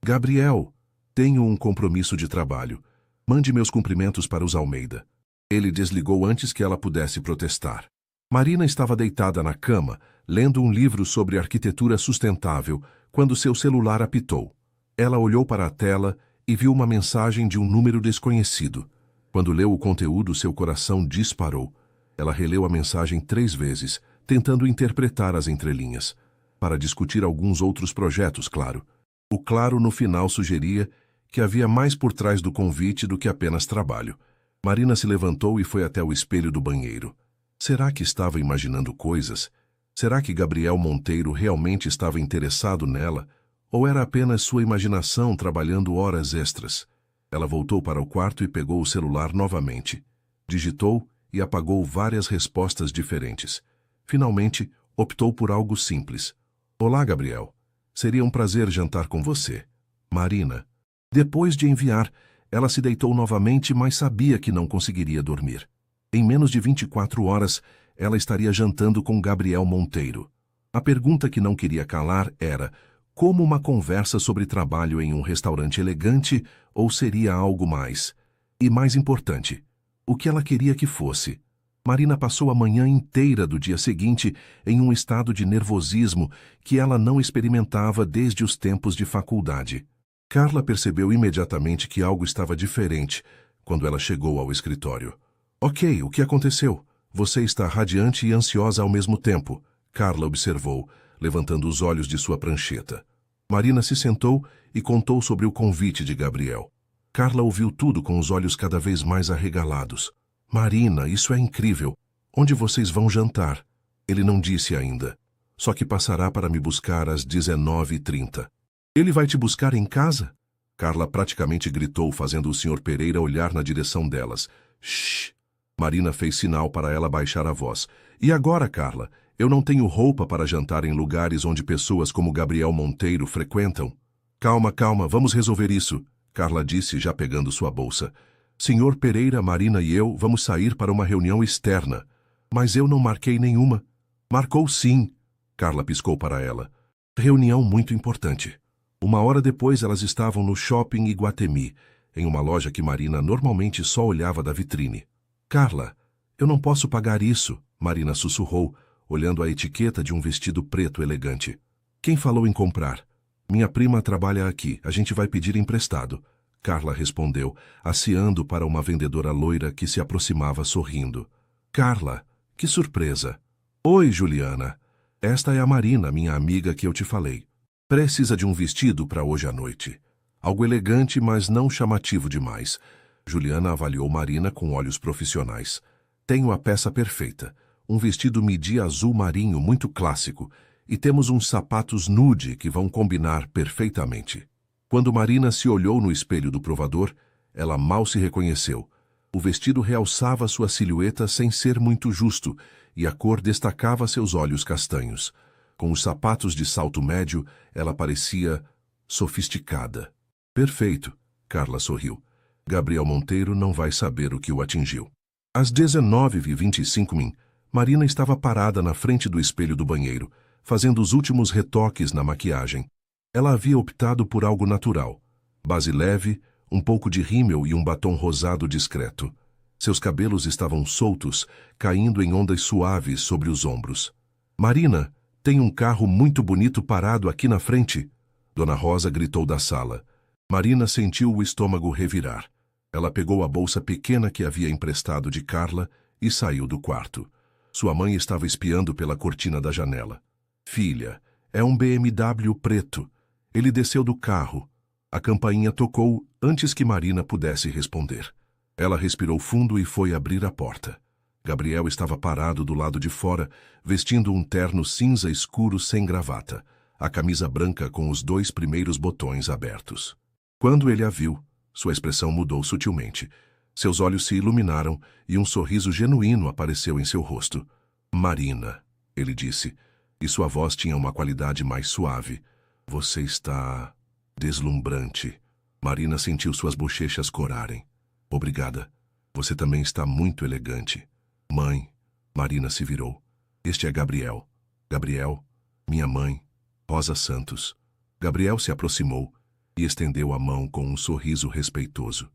Gabriel, tenho um compromisso de trabalho. Mande meus cumprimentos para os Almeida. Ele desligou antes que ela pudesse protestar. Marina estava deitada na cama, lendo um livro sobre arquitetura sustentável, quando seu celular apitou. Ela olhou para a tela e viu uma mensagem de um número desconhecido. Quando leu o conteúdo, seu coração disparou. Ela releu a mensagem 3 vezes, tentando interpretar as entrelinhas. Para discutir alguns outros projetos, claro. O claro no final sugeria que havia mais por trás do convite do que apenas trabalho. Marina se levantou e foi até o espelho do banheiro. Será que estava imaginando coisas? Será que Gabriel Monteiro realmente estava interessado nela? Ou era apenas sua imaginação trabalhando horas extras? Ela voltou para o quarto e pegou o celular novamente. Digitou e apagou várias respostas diferentes. Finalmente, optou por algo simples. Olá, Gabriel. Seria um prazer jantar com você. Marina. Depois de enviar, ela se deitou novamente, mas sabia que não conseguiria dormir. Em menos de 24 horas, ela estaria jantando com Gabriel Monteiro. A pergunta que não queria calar era: como uma conversa sobre trabalho em um restaurante elegante, ou seria algo mais? E mais importante, o que ela queria que fosse? Marina passou a manhã inteira do dia seguinte em um estado de nervosismo que ela não experimentava desde os tempos de faculdade. Carla percebeu imediatamente que algo estava diferente quando ela chegou ao escritório. Ok, o que aconteceu? Você está radiante e ansiosa ao mesmo tempo, Carla observou, levantando os olhos de sua prancheta. Marina se sentou e contou sobre o convite de Gabriel. Carla ouviu tudo com os olhos cada vez mais arregalados. Marina, isso é incrível. Onde vocês vão jantar? Ele não disse ainda. Só que passará para me buscar às 19h30. Ele vai te buscar em casa? Carla praticamente gritou, fazendo o Sr. Pereira olhar na direção delas. Shhh! Marina fez sinal para ela baixar a voz. E agora, Carla? Eu não tenho roupa para jantar em lugares onde pessoas como Gabriel Monteiro frequentam. Calma, calma, vamos resolver isso, Carla disse, já pegando sua bolsa. Sr. Pereira, Marina e eu vamos sair para uma reunião externa. Mas eu não marquei nenhuma. Marcou sim, Carla piscou para ela. Reunião muito importante. 1 hora depois elas estavam no shopping Iguatemi, em uma loja que Marina normalmente só olhava da vitrine. Carla, eu não posso pagar isso, Marina sussurrou, olhando a etiqueta de um vestido preto elegante. Quem falou em comprar? Minha prima trabalha aqui, a gente vai pedir emprestado. Carla respondeu, aceando para uma vendedora loira que se aproximava sorrindo. Carla, que surpresa! Oi, Juliana. Esta é a Marina, minha amiga que eu te falei. Precisa de um vestido para hoje à noite. Algo elegante, mas não chamativo demais. Juliana avaliou Marina com olhos profissionais. Tenho a peça perfeita. Um vestido midi azul marinho muito clássico. E temos uns sapatos nude que vão combinar perfeitamente. Quando Marina se olhou no espelho do provador, ela mal se reconheceu. O vestido realçava sua silhueta sem ser muito justo, e a cor destacava seus olhos castanhos. Com os sapatos de salto médio, ela parecia sofisticada. Perfeito, Carla sorriu. Gabriel Monteiro não vai saber o que o atingiu. Às 19h25, Marina estava parada na frente do espelho do banheiro, fazendo os últimos retoques na maquiagem. Ela havia optado por algo natural. Base leve, um pouco de rímel e um batom rosado discreto. Seus cabelos estavam soltos, caindo em ondas suaves sobre os ombros. Marina, tem um carro muito bonito parado aqui na frente. Dona Rosa gritou da sala. Marina sentiu o estômago revirar. Ela pegou a bolsa pequena que havia emprestado de Carla e saiu do quarto. Sua mãe estava espiando pela cortina da janela. Filha, é um BMW preto. Ele desceu do carro. A campainha tocou antes que Marina pudesse responder. Ela respirou fundo e foi abrir a porta. Gabriel estava parado do lado de fora, vestindo um terno cinza escuro sem gravata, a camisa branca com os 2 primeiros botões abertos. Quando ele a viu, sua expressão mudou sutilmente. Seus olhos se iluminaram e um sorriso genuíno apareceu em seu rosto. Marina, ele disse, e sua voz tinha uma qualidade mais suave. Você está deslumbrante. Marina sentiu suas bochechas corarem. Obrigada. Você também está muito elegante. Mãe, Marina se virou. Este é Gabriel. Gabriel, minha mãe, Rosa Santos. Gabriel se aproximou e estendeu a mão com um sorriso respeitoso.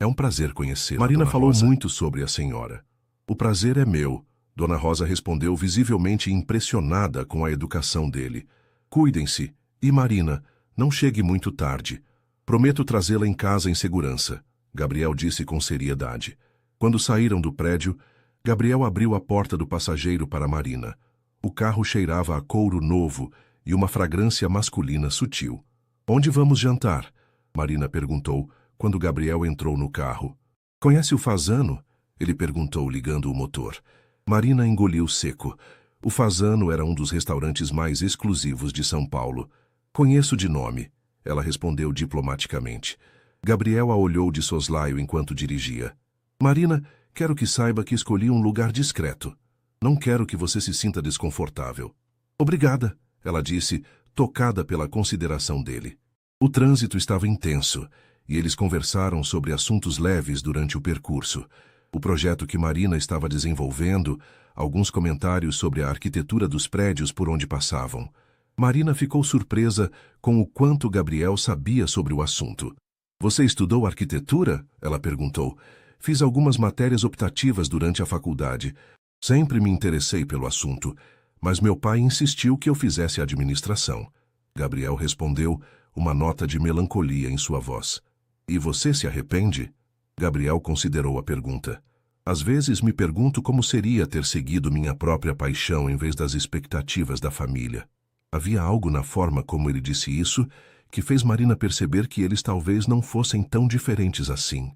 É um prazer conhecê-la. Marina falou muito sobre a senhora. O prazer é meu, Dona Rosa respondeu visivelmente impressionada com a educação dele. Cuidem-se. E Marina, não chegue muito tarde. Prometo trazê-la em casa em segurança, Gabriel disse com seriedade. Quando saíram do prédio, Gabriel abriu a porta do passageiro para Marina. O carro cheirava a couro novo e uma fragrância masculina sutil. Onde vamos jantar? Marina perguntou, quando Gabriel entrou no carro. Conhece o Fazano? Ele perguntou, ligando o motor. Marina engoliu seco. O Fazano era um dos restaurantes mais exclusivos de São Paulo. Conheço de nome, ela respondeu diplomaticamente. Gabriel a olhou de soslaio enquanto dirigia. Marina, quero que saiba que escolhi um lugar discreto. Não quero que você se sinta desconfortável. Obrigada, ela disse, tocada pela consideração dele. O trânsito estava intenso, e eles conversaram sobre assuntos leves durante o percurso. O projeto que Marina estava desenvolvendo, alguns comentários sobre a arquitetura dos prédios por onde passavam. Marina ficou surpresa com o quanto Gabriel sabia sobre o assunto. Você estudou arquitetura? Ela perguntou. Fiz algumas matérias optativas durante a faculdade. Sempre me interessei pelo assunto, mas meu pai insistiu que eu fizesse administração. Gabriel respondeu, uma nota de melancolia em sua voz. E você se arrepende? Gabriel considerou a pergunta. Às vezes me pergunto como seria ter seguido minha própria paixão em vez das expectativas da família. Havia algo na forma como ele disse isso que fez Marina perceber que eles talvez não fossem tão diferentes assim.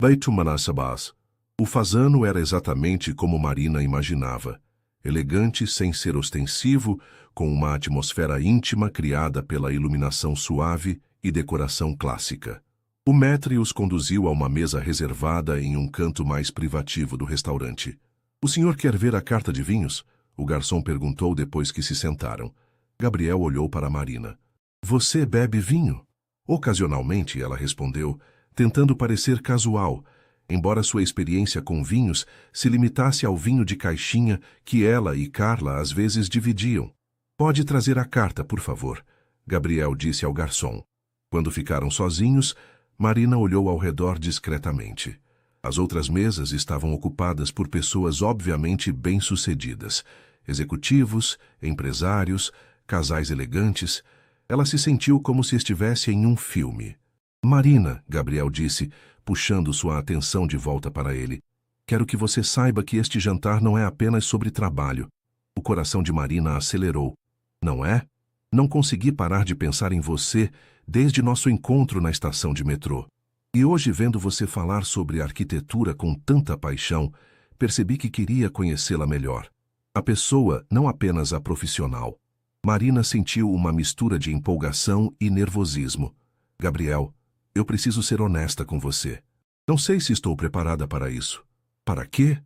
Beitumanassabás. O Fazano era exatamente como Marina imaginava. Elegante sem ser ostensivo, com uma atmosfera íntima criada pela iluminação suave e decoração clássica. O maître os conduziu a uma mesa reservada em um canto mais privativo do restaurante. O senhor quer ver a carta de vinhos? O garçom perguntou depois que se sentaram. Gabriel olhou para Marina. Você bebe vinho? Ocasionalmente, ela respondeu, tentando parecer casual, embora sua experiência com vinhos se limitasse ao vinho de caixinha que ela e Carla às vezes dividiam. Pode trazer a carta, por favor, Gabriel disse ao garçom. Quando ficaram sozinhos, Marina olhou ao redor discretamente. As outras mesas estavam ocupadas por pessoas obviamente bem-sucedidas, executivos, empresários, casais elegantes. Ela se sentiu como se estivesse em um filme. Marina, Gabriel disse, puxando sua atenção de volta para ele. Quero que você saiba que este jantar não é apenas sobre trabalho. O coração de Marina acelerou. Não é? Não consegui parar de pensar em você desde nosso encontro na estação de metrô. E hoje, vendo você falar sobre arquitetura com tanta paixão, percebi que queria conhecê-la melhor. A pessoa, não apenas a profissional. Marina sentiu uma mistura de empolgação e nervosismo. Gabriel, eu preciso ser honesta com você. Não sei se estou preparada para isso. Para quê?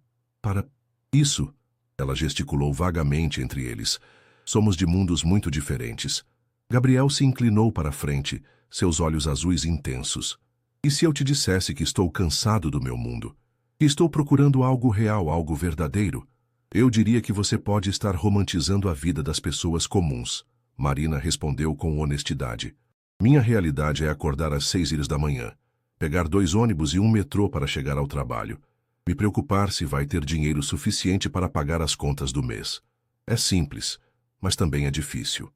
Para isso. Ela gesticulou vagamente entre eles. Somos de mundos muito diferentes. Gabriel se inclinou para a frente, seus olhos azuis intensos. E se eu te dissesse que estou cansado do meu mundo? Que estou procurando algo real, algo verdadeiro? Eu diria que você pode estar romantizando a vida das pessoas comuns. Marina respondeu com honestidade. Minha realidade é acordar às 6 da manhã, pegar 2 ônibus e um metrô para chegar ao trabalho. Me preocupar se vai ter dinheiro suficiente para pagar as contas do mês. É simples, mas também é difícil.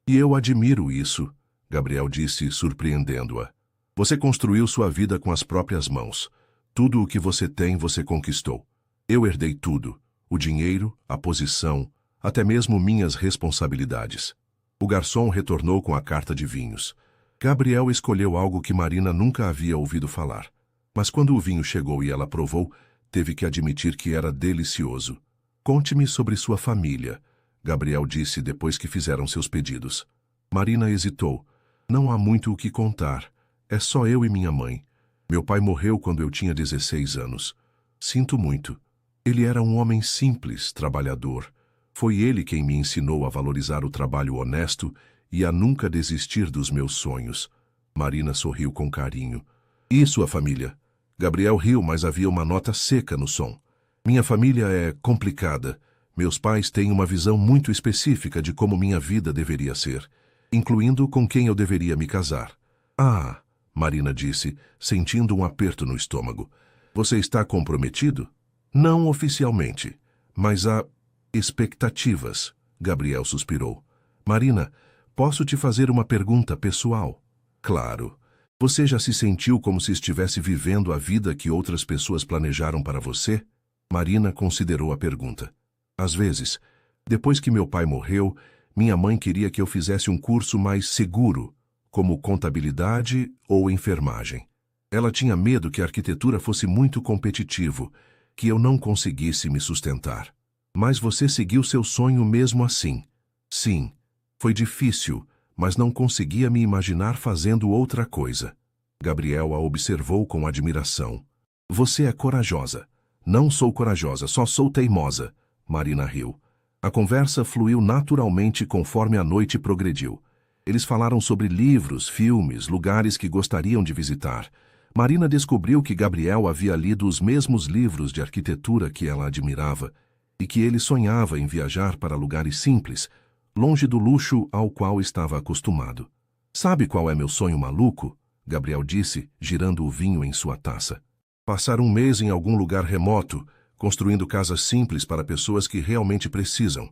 E eu admiro isso, Gabriel disse, surpreendendo-a. Você construiu sua vida com as próprias mãos. Tudo o que você tem, você conquistou. Eu herdei tudo. O dinheiro, a posição, até mesmo minhas responsabilidades. O garçom retornou com a carta de vinhos. Gabriel escolheu algo que Marina nunca havia ouvido falar. Mas quando o vinho chegou e ela provou, teve que admitir que era delicioso. Conte-me sobre sua família, Gabriel disse depois que fizeram seus pedidos. Marina hesitou. Não há muito o que contar. É só eu e minha mãe. Meu pai morreu quando eu tinha 16 anos. Sinto muito. Ele era um homem simples, trabalhador. Foi ele quem me ensinou a valorizar o trabalho honesto e a nunca desistir dos meus sonhos. Marina sorriu com carinho. E sua família? Gabriel riu, mas havia uma nota seca no som. Minha família é complicada. Meus pais têm uma visão muito específica de como minha vida deveria ser, incluindo com quem eu deveria me casar. Ah, Marina disse, sentindo um aperto no estômago. Você está comprometido? Não oficialmente, mas há expectativas. Gabriel suspirou. Marina, posso te fazer uma pergunta pessoal? Claro. Você já se sentiu como se estivesse vivendo a vida que outras pessoas planejaram para você? Marina considerou a pergunta. Às vezes, depois que meu pai morreu, minha mãe queria que eu fizesse um curso mais seguro, como contabilidade ou enfermagem. Ela tinha medo que a arquitetura fosse muito competitivo, que eu não conseguisse me sustentar. Mas você seguiu seu sonho mesmo assim. Sim, foi difícil, mas não conseguia me imaginar fazendo outra coisa. Gabriel a observou com admiração. Você é corajosa. Não sou corajosa, só sou teimosa. Marina riu. A conversa fluiu naturalmente conforme a noite progrediu. Eles falaram sobre livros, filmes, lugares que gostariam de visitar. Marina descobriu que Gabriel havia lido os mesmos livros de arquitetura que ela admirava e que ele sonhava em viajar para lugares simples, longe do luxo ao qual estava acostumado. Sabe qual é meu sonho maluco? Gabriel disse, girando o vinho em sua taça. Passar um mês em algum lugar remoto, construindo casas simples para pessoas que realmente precisam,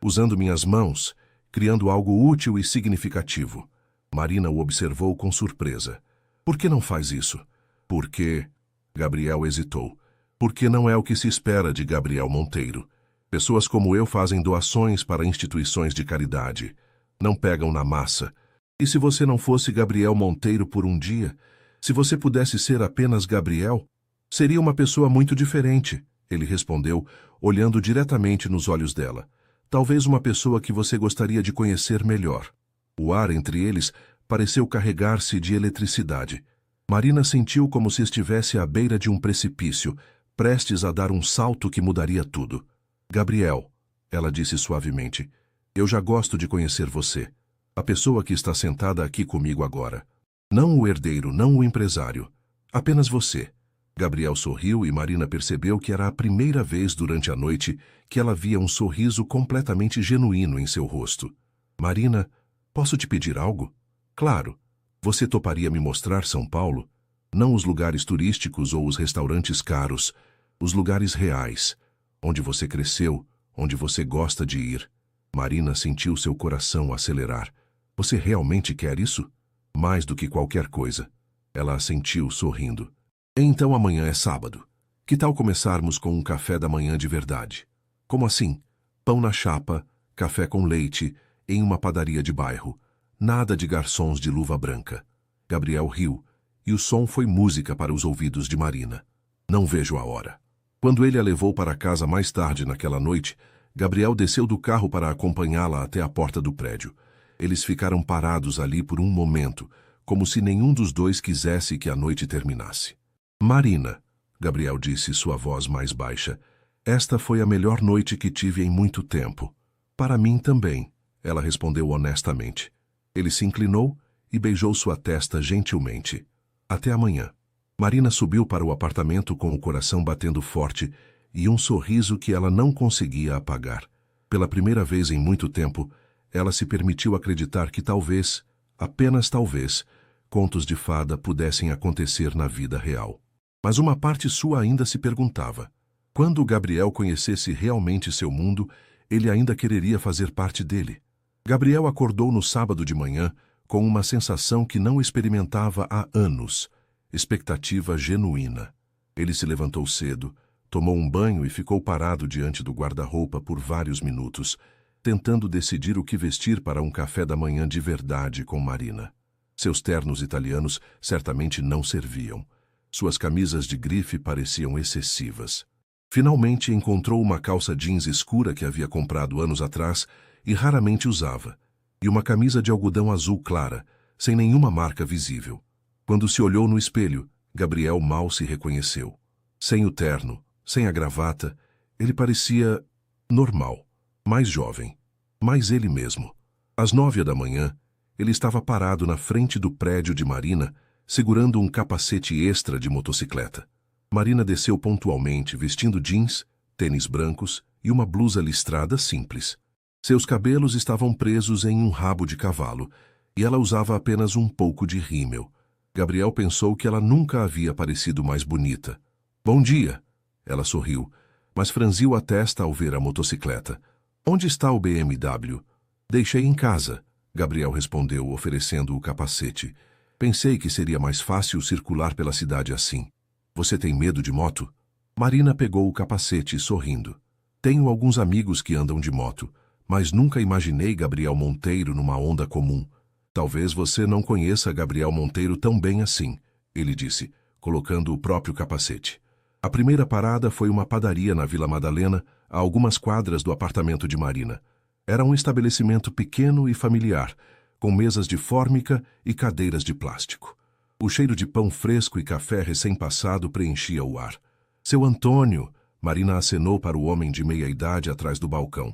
usando minhas mãos, criando algo útil e significativo. Marina o observou com surpresa. Por que não faz isso? Porque... Gabriel hesitou. Porque não é o que se espera de Gabriel Monteiro. Pessoas como eu fazem doações para instituições de caridade. Não pegam na massa. E se você não fosse Gabriel Monteiro por um dia, se você pudesse ser apenas Gabriel, seria uma pessoa muito diferente, ele respondeu, olhando diretamente nos olhos dela. Talvez uma pessoa que você gostaria de conhecer melhor. O ar entre eles pareceu carregar-se de eletricidade. Marina sentiu como se estivesse à beira de um precipício, prestes a dar um salto que mudaria tudo. Gabriel, ela disse suavemente, eu já gosto de conhecer você. A pessoa que está sentada aqui comigo agora. Não o herdeiro, não o empresário. Apenas você. Gabriel sorriu e Marina percebeu que era a primeira vez durante a noite que ela via um sorriso completamente genuíno em seu rosto. Marina, posso te pedir algo? Claro. Você toparia me mostrar São Paulo? Não os lugares turísticos ou os restaurantes caros, os lugares reais, onde você cresceu, onde você gosta de ir. Marina sentiu seu coração acelerar. Você realmente quer isso? Mais do que qualquer coisa. Ela assentiu, sorrindo. Então amanhã é sábado. Que tal começarmos com um café da manhã de verdade? Como assim? Pão na chapa, café com leite, em uma padaria de bairro. Nada de garçons de luva branca. Gabriel riu, e o som foi música para os ouvidos de Marina. Não vejo a hora. Quando ele a levou para casa mais tarde naquela noite, Gabriel desceu do carro para acompanhá-la até a porta do prédio. Eles ficaram parados ali por um momento, como se nenhum dos dois quisesse que a noite terminasse. Marina, Gabriel disse, sua voz mais baixa, esta foi a melhor noite que tive em muito tempo. Para mim também, ela respondeu honestamente. Ele se inclinou e beijou sua testa gentilmente. Até amanhã. Marina subiu para o apartamento com o coração batendo forte e um sorriso que ela não conseguia apagar. Pela primeira vez em muito tempo, ela se permitiu acreditar que talvez, apenas talvez, contos de fada pudessem acontecer na vida real. Mas uma parte sua ainda se perguntava. Quando Gabriel conhecesse realmente seu mundo, ele ainda quereria fazer parte dele. Gabriel acordou no sábado de manhã com uma sensação que não experimentava há anos, expectativa genuína. Ele se levantou cedo, tomou um banho e ficou parado diante do guarda-roupa por vários minutos, tentando decidir o que vestir para um café da manhã de verdade com Marina. Seus ternos italianos certamente não serviam. Suas camisas de grife pareciam excessivas. Finalmente encontrou uma calça jeans escura que havia comprado anos atrás e raramente usava, e uma camisa de algodão azul clara, sem nenhuma marca visível. Quando se olhou no espelho, Gabriel mal se reconheceu. Sem o terno, sem a gravata, ele parecia normal, mais jovem, mais ele mesmo. Às 9 da manhã, ele estava parado na frente do prédio de Marina, segurando um capacete extra de motocicleta. Marina desceu pontualmente, vestindo jeans, tênis brancos e uma blusa listrada simples. Seus cabelos estavam presos em um rabo de cavalo, e ela usava apenas um pouco de rímel. Gabriel pensou que ela nunca havia parecido mais bonita. "Bom dia!" Ela sorriu, mas franziu a testa ao ver a motocicleta. "Onde está o BMW?" "Deixei em casa", Gabriel respondeu, oferecendo o capacete. "Pensei que seria mais fácil circular pela cidade assim." "Você tem medo de moto?" Marina pegou o capacete, sorrindo. "Tenho alguns amigos que andam de moto, mas nunca imaginei Gabriel Monteiro numa Honda comum." "Talvez você não conheça Gabriel Monteiro tão bem assim", ele disse, colocando o próprio capacete. A primeira parada foi uma padaria na Vila Madalena, a algumas quadras do apartamento de Marina. Era um estabelecimento pequeno e familiar, com mesas de fórmica e cadeiras de plástico. O cheiro de pão fresco e café recém-passado preenchia o ar. "Seu Antônio", Marina acenou para o homem de meia-idade atrás do balcão.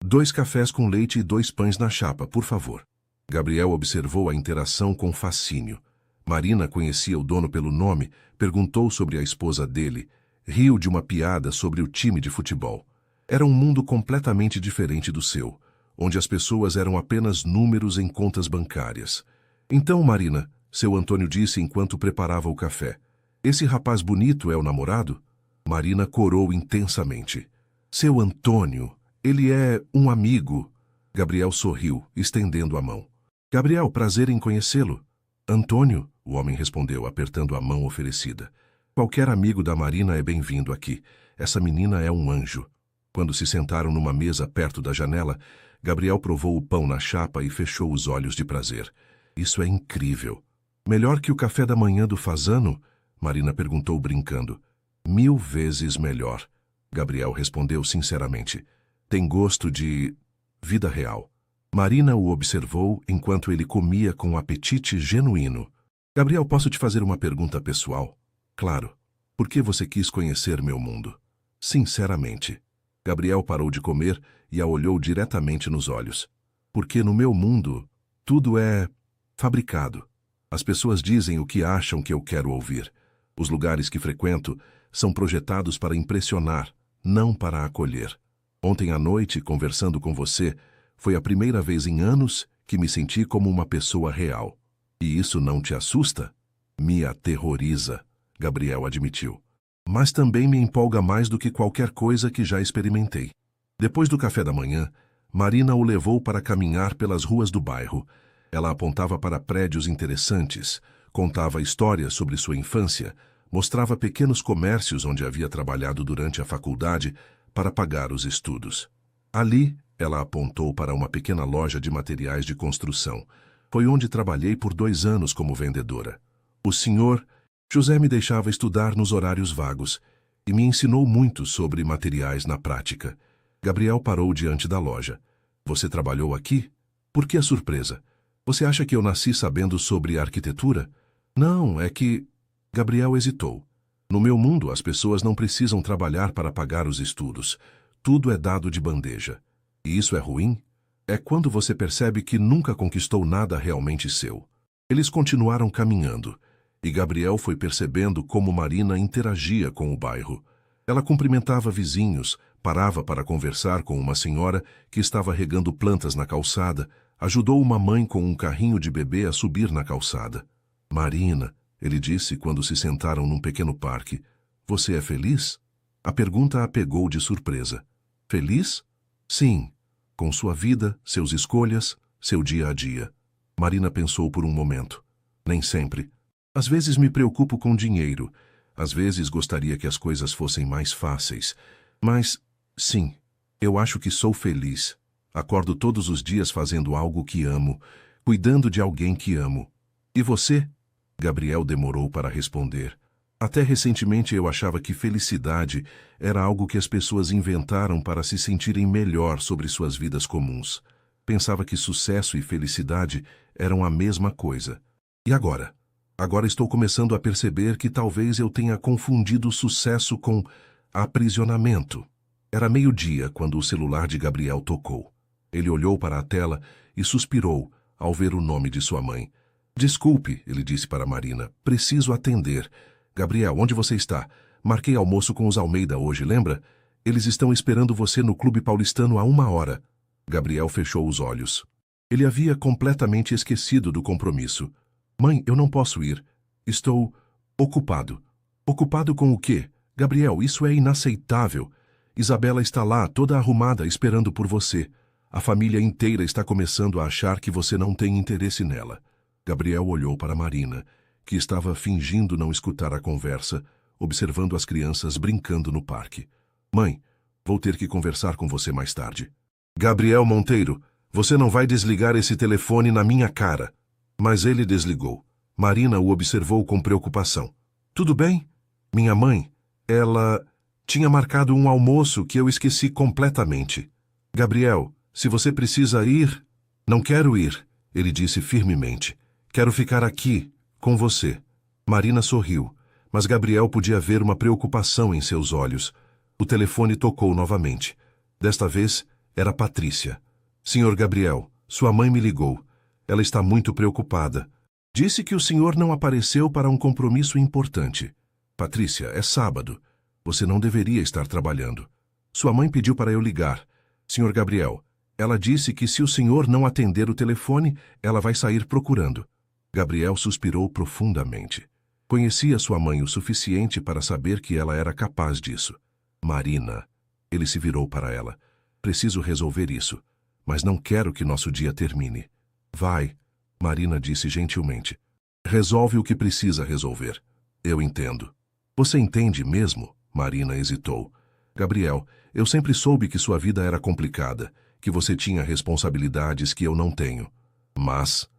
"2 cafés com leite e 2 pães na chapa, por favor." Gabriel observou a interação com fascínio. Marina conhecia o dono pelo nome, perguntou sobre a esposa dele, riu de uma piada sobre o time de futebol. Era um mundo completamente diferente do seu, onde as pessoas eram apenas números em contas bancárias. "Então, Marina", seu Antônio disse enquanto preparava o café, "esse rapaz bonito é o namorado?" Marina corou intensamente. "Seu Antônio, ele é um amigo." Gabriel sorriu, estendendo a mão. "Gabriel, prazer em conhecê-lo." "Antônio", o homem respondeu, apertando a mão oferecida. "Qualquer amigo da Marina é bem-vindo aqui. Essa menina é um anjo." Quando se sentaram numa mesa perto da janela, Gabriel provou o pão na chapa e fechou os olhos de prazer. "Isso é incrível." "Melhor que o café da manhã do Fazano?" Marina perguntou brincando. "1000 vezes melhor", Gabriel respondeu sinceramente. "Tem gosto de vida real." Marina o observou enquanto ele comia com apetite genuíno. "Gabriel, posso te fazer uma pergunta pessoal?" "Claro. Por que você quis conhecer meu mundo?" "Sinceramente." Gabriel parou de comer e a olhou diretamente nos olhos. "Porque no meu mundo, tudo é fabricado. As pessoas dizem o que acham que eu quero ouvir. Os lugares que frequento são projetados para impressionar, não para acolher. Ontem à noite, conversando com você, foi a primeira vez em anos que me senti como uma pessoa real. E isso não te assusta?" "Me aterroriza", Gabriel admitiu. "Mas também me empolga mais do que qualquer coisa que já experimentei." Depois do café da manhã, Marina o levou para caminhar pelas ruas do bairro. Ela apontava para prédios interessantes, contava histórias sobre sua infância, mostrava pequenos comércios onde havia trabalhado durante a faculdade para pagar os estudos. Ali, ela apontou para uma pequena loja de materiais de construção. "Foi onde trabalhei por 2 anos como vendedora. O senhor José me deixava estudar nos horários vagos e me ensinou muito sobre materiais na prática." Gabriel parou diante da loja. "Você trabalhou aqui? Por que a surpresa? Você acha que eu nasci sabendo sobre arquitetura?" "Não, é que..." Gabriel hesitou. "No meu mundo, as pessoas não precisam trabalhar para pagar os estudos. Tudo é dado de bandeja. E isso é ruim? É quando você percebe que nunca conquistou nada realmente seu." Eles continuaram caminhando, e Gabriel foi percebendo como Marina interagia com o bairro. Ela cumprimentava vizinhos, parava para conversar com uma senhora que estava regando plantas na calçada, ajudou uma mãe com um carrinho de bebê a subir na calçada. "Marina", ele disse quando se sentaram num pequeno parque, "você é feliz?" A pergunta a pegou de surpresa. "Feliz?" "Sim. Com sua vida, seus escolhas, seu dia a dia." Marina pensou por um momento. "Nem sempre. Às vezes me preocupo com dinheiro. Às vezes gostaria que as coisas fossem mais fáceis. Mas, sim, eu acho que sou feliz. Acordo todos os dias fazendo algo que amo, cuidando de alguém que amo." "E você?" Gabriel demorou para responder. "Até recentemente eu achava que felicidade era algo que as pessoas inventaram para se sentirem melhor sobre suas vidas comuns. Pensava que sucesso e felicidade eram a mesma coisa. E agora? Agora estou começando a perceber que talvez eu tenha confundido sucesso com aprisionamento. Era meio-dia quando o celular de Gabriel tocou. Ele olhou para a tela e suspirou ao ver o nome de sua mãe. Desculpe, ele disse para Marina. Preciso atender. Gabriel, onde você está? Marquei almoço com os Almeida hoje, lembra? Eles estão esperando você no Clube Paulistano há 1 hora. Gabriel fechou os olhos. Ele havia completamente esquecido do compromisso. Mãe, eu não posso ir. Estou ocupado. Ocupado com o quê? Gabriel, isso é inaceitável. Isabela está lá, toda arrumada, esperando por você. A família inteira está começando a achar que você não tem interesse nela. Gabriel olhou para Marina, que estava fingindo não escutar a conversa, observando as crianças brincando no parque. Mãe, vou ter que conversar com você mais tarde. Gabriel Monteiro, você não vai desligar esse telefone na minha cara. Mas ele desligou. Marina o observou com preocupação. Tudo bem? Minha mãe, ela tinha marcado um almoço que eu esqueci completamente. Gabriel, se você precisa ir... Não quero ir, ele disse firmemente. Quero ficar aqui, com você. Marina sorriu, mas Gabriel podia ver uma preocupação em seus olhos. O telefone tocou novamente. Desta vez, era Patrícia. Senhor Gabriel, sua mãe me ligou. Ela está muito preocupada. Disse que o senhor não apareceu para um compromisso importante. Patrícia, é sábado. Você não deveria estar trabalhando. Sua mãe pediu para eu ligar. Senhor Gabriel, ela disse que se o senhor não atender o telefone, ela vai sair procurando. Gabriel suspirou profundamente. Conhecia sua mãe o suficiente para saber que ela era capaz disso. Marina. Ele se virou para ela. Preciso resolver isso, mas não quero que nosso dia termine. Vai, Marina disse gentilmente. Resolve o que precisa resolver. Eu entendo. Você entende mesmo? Marina hesitou. Gabriel, eu sempre soube que sua vida era complicada, que você tinha responsabilidades que eu não tenho. Mas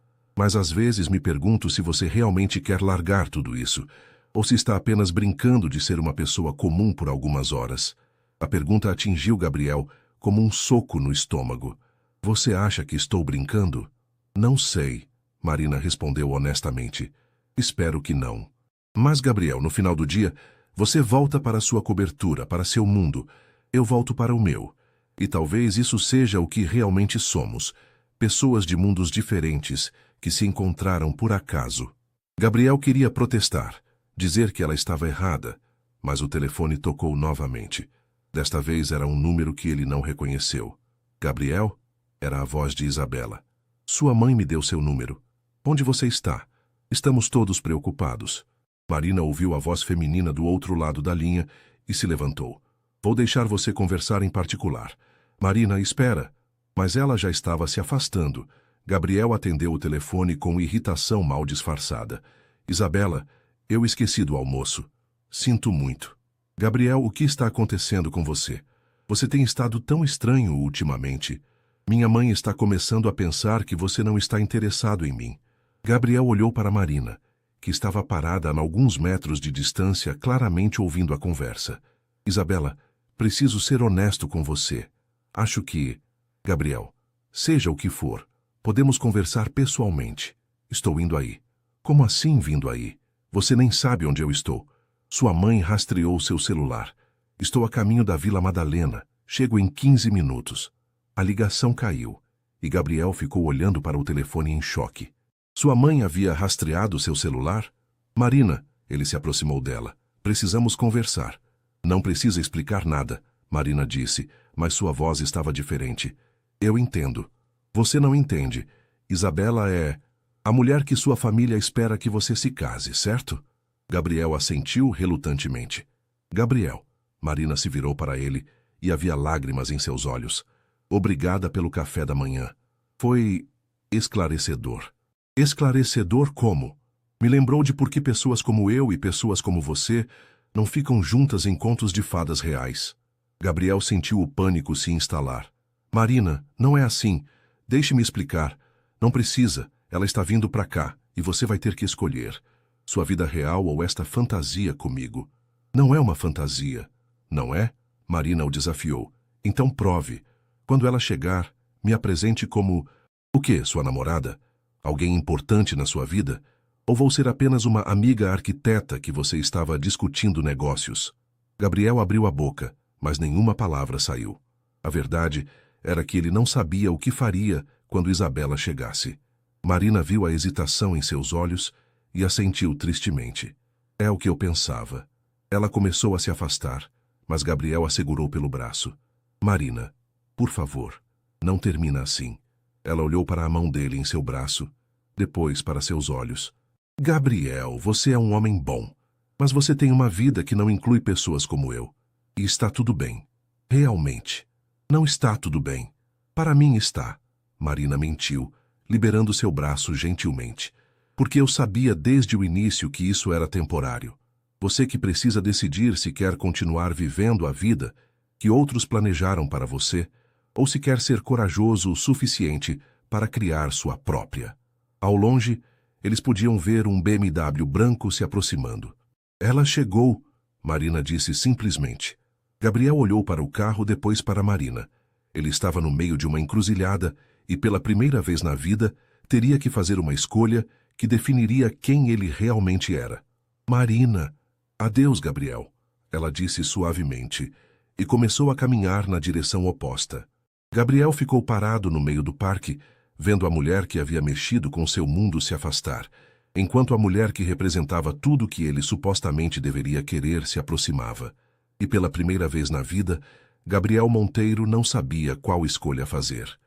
às vezes me pergunto se você realmente quer largar tudo isso, ou se está apenas brincando de ser uma pessoa comum por algumas horas. A pergunta atingiu Gabriel como um soco no estômago. Você acha que estou brincando? Não sei, Marina respondeu honestamente. Espero que não. Mas, Gabriel, no final do dia, você volta para sua cobertura, para seu mundo. Eu volto para o meu. E talvez isso seja o que realmente somos. Pessoas de mundos diferentes que se encontraram por acaso. Gabriel queria protestar, dizer que ela estava errada, mas o telefone tocou novamente. Desta vez era um número que ele não reconheceu. Gabriel? Era a voz de Isabela. Sua mãe me deu seu número. Onde você está? Estamos todos preocupados. Marina ouviu a voz feminina do outro lado da linha e se levantou. Vou deixar você conversar em particular. Marina, espera. Mas ela já estava se afastando. Gabriel atendeu o telefone com irritação mal disfarçada. Isabela, eu esqueci do almoço. Sinto muito. Gabriel, o que está acontecendo com você? Você tem estado tão estranho ultimamente. Minha mãe está começando a pensar que você não está interessado em mim. Gabriel olhou para Marina, que estava parada a alguns metros de distância, claramente ouvindo a conversa. Isabela, preciso ser honesto com você. Acho que... Gabriel, seja o que for, podemos conversar pessoalmente. Estou indo aí. Como assim vindo aí? Você nem sabe onde eu estou. Sua mãe rastreou seu celular. Estou a caminho da Vila Madalena. Chego em 15 minutos. A ligação caiu, e Gabriel ficou olhando para o telefone em choque. Sua mãe havia rastreado seu celular? Marina, ele se aproximou dela. Precisamos conversar. Não precisa explicar nada, Marina disse, mas sua voz estava diferente. Eu entendo. Você não entende. Isabela é a mulher que sua família espera que você se case, certo? Gabriel assentiu relutantemente. Gabriel. Marina se virou para ele e havia lágrimas em seus olhos. Obrigada pelo café da manhã. Foi esclarecedor. Esclarecedor como? Me lembrou de por que pessoas como eu e pessoas como você não ficam juntas em contos de fadas reais. Gabriel sentiu o pânico se instalar. Marina, não é assim. Deixe-me explicar. Não precisa. Ela está vindo para cá e você vai ter que escolher. Sua vida real ou esta fantasia comigo. Não é uma fantasia. Não é? Marina o desafiou. Então prove. Quando ela chegar, me apresente como... O quê? Sua namorada? Alguém importante na sua vida? Ou vou ser apenas uma amiga arquiteta que você estava discutindo negócios? Gabriel abriu a boca, mas nenhuma palavra saiu. A verdade era que ele não sabia o que faria quando Isabela chegasse. Marina viu a hesitação em seus olhos e assentiu tristemente. É o que eu pensava. Ela começou a se afastar, mas Gabriel a segurou pelo braço. Marina, por favor, não termina assim. Ela olhou para a mão dele em seu braço, depois para seus olhos. Gabriel, você é um homem bom, mas você tem uma vida que não inclui pessoas como eu. E está tudo bem. Realmente. Não está tudo bem. Para mim está. Marina mentiu, liberando seu braço gentilmente. Porque eu sabia desde o início que isso era temporário. Você que precisa decidir se quer continuar vivendo a vida que outros planejaram para você, ou se quer ser corajoso o suficiente para criar sua própria. Ao longe, eles podiam ver um BMW branco se aproximando. Ela chegou, Marina disse simplesmente. Gabriel olhou para o carro, depois para Marina. Ele estava no meio de uma encruzilhada e, pela primeira vez na vida, teria que fazer uma escolha que definiria quem ele realmente era. Marina. Adeus, Gabriel, ela disse suavemente, e começou a caminhar na direção oposta. Gabriel ficou parado no meio do parque, vendo a mulher que havia mexido com seu mundo se afastar, enquanto a mulher que representava tudo que ele supostamente deveria querer se aproximava. E pela primeira vez na vida, Gabriel Monteiro não sabia qual escolha fazer.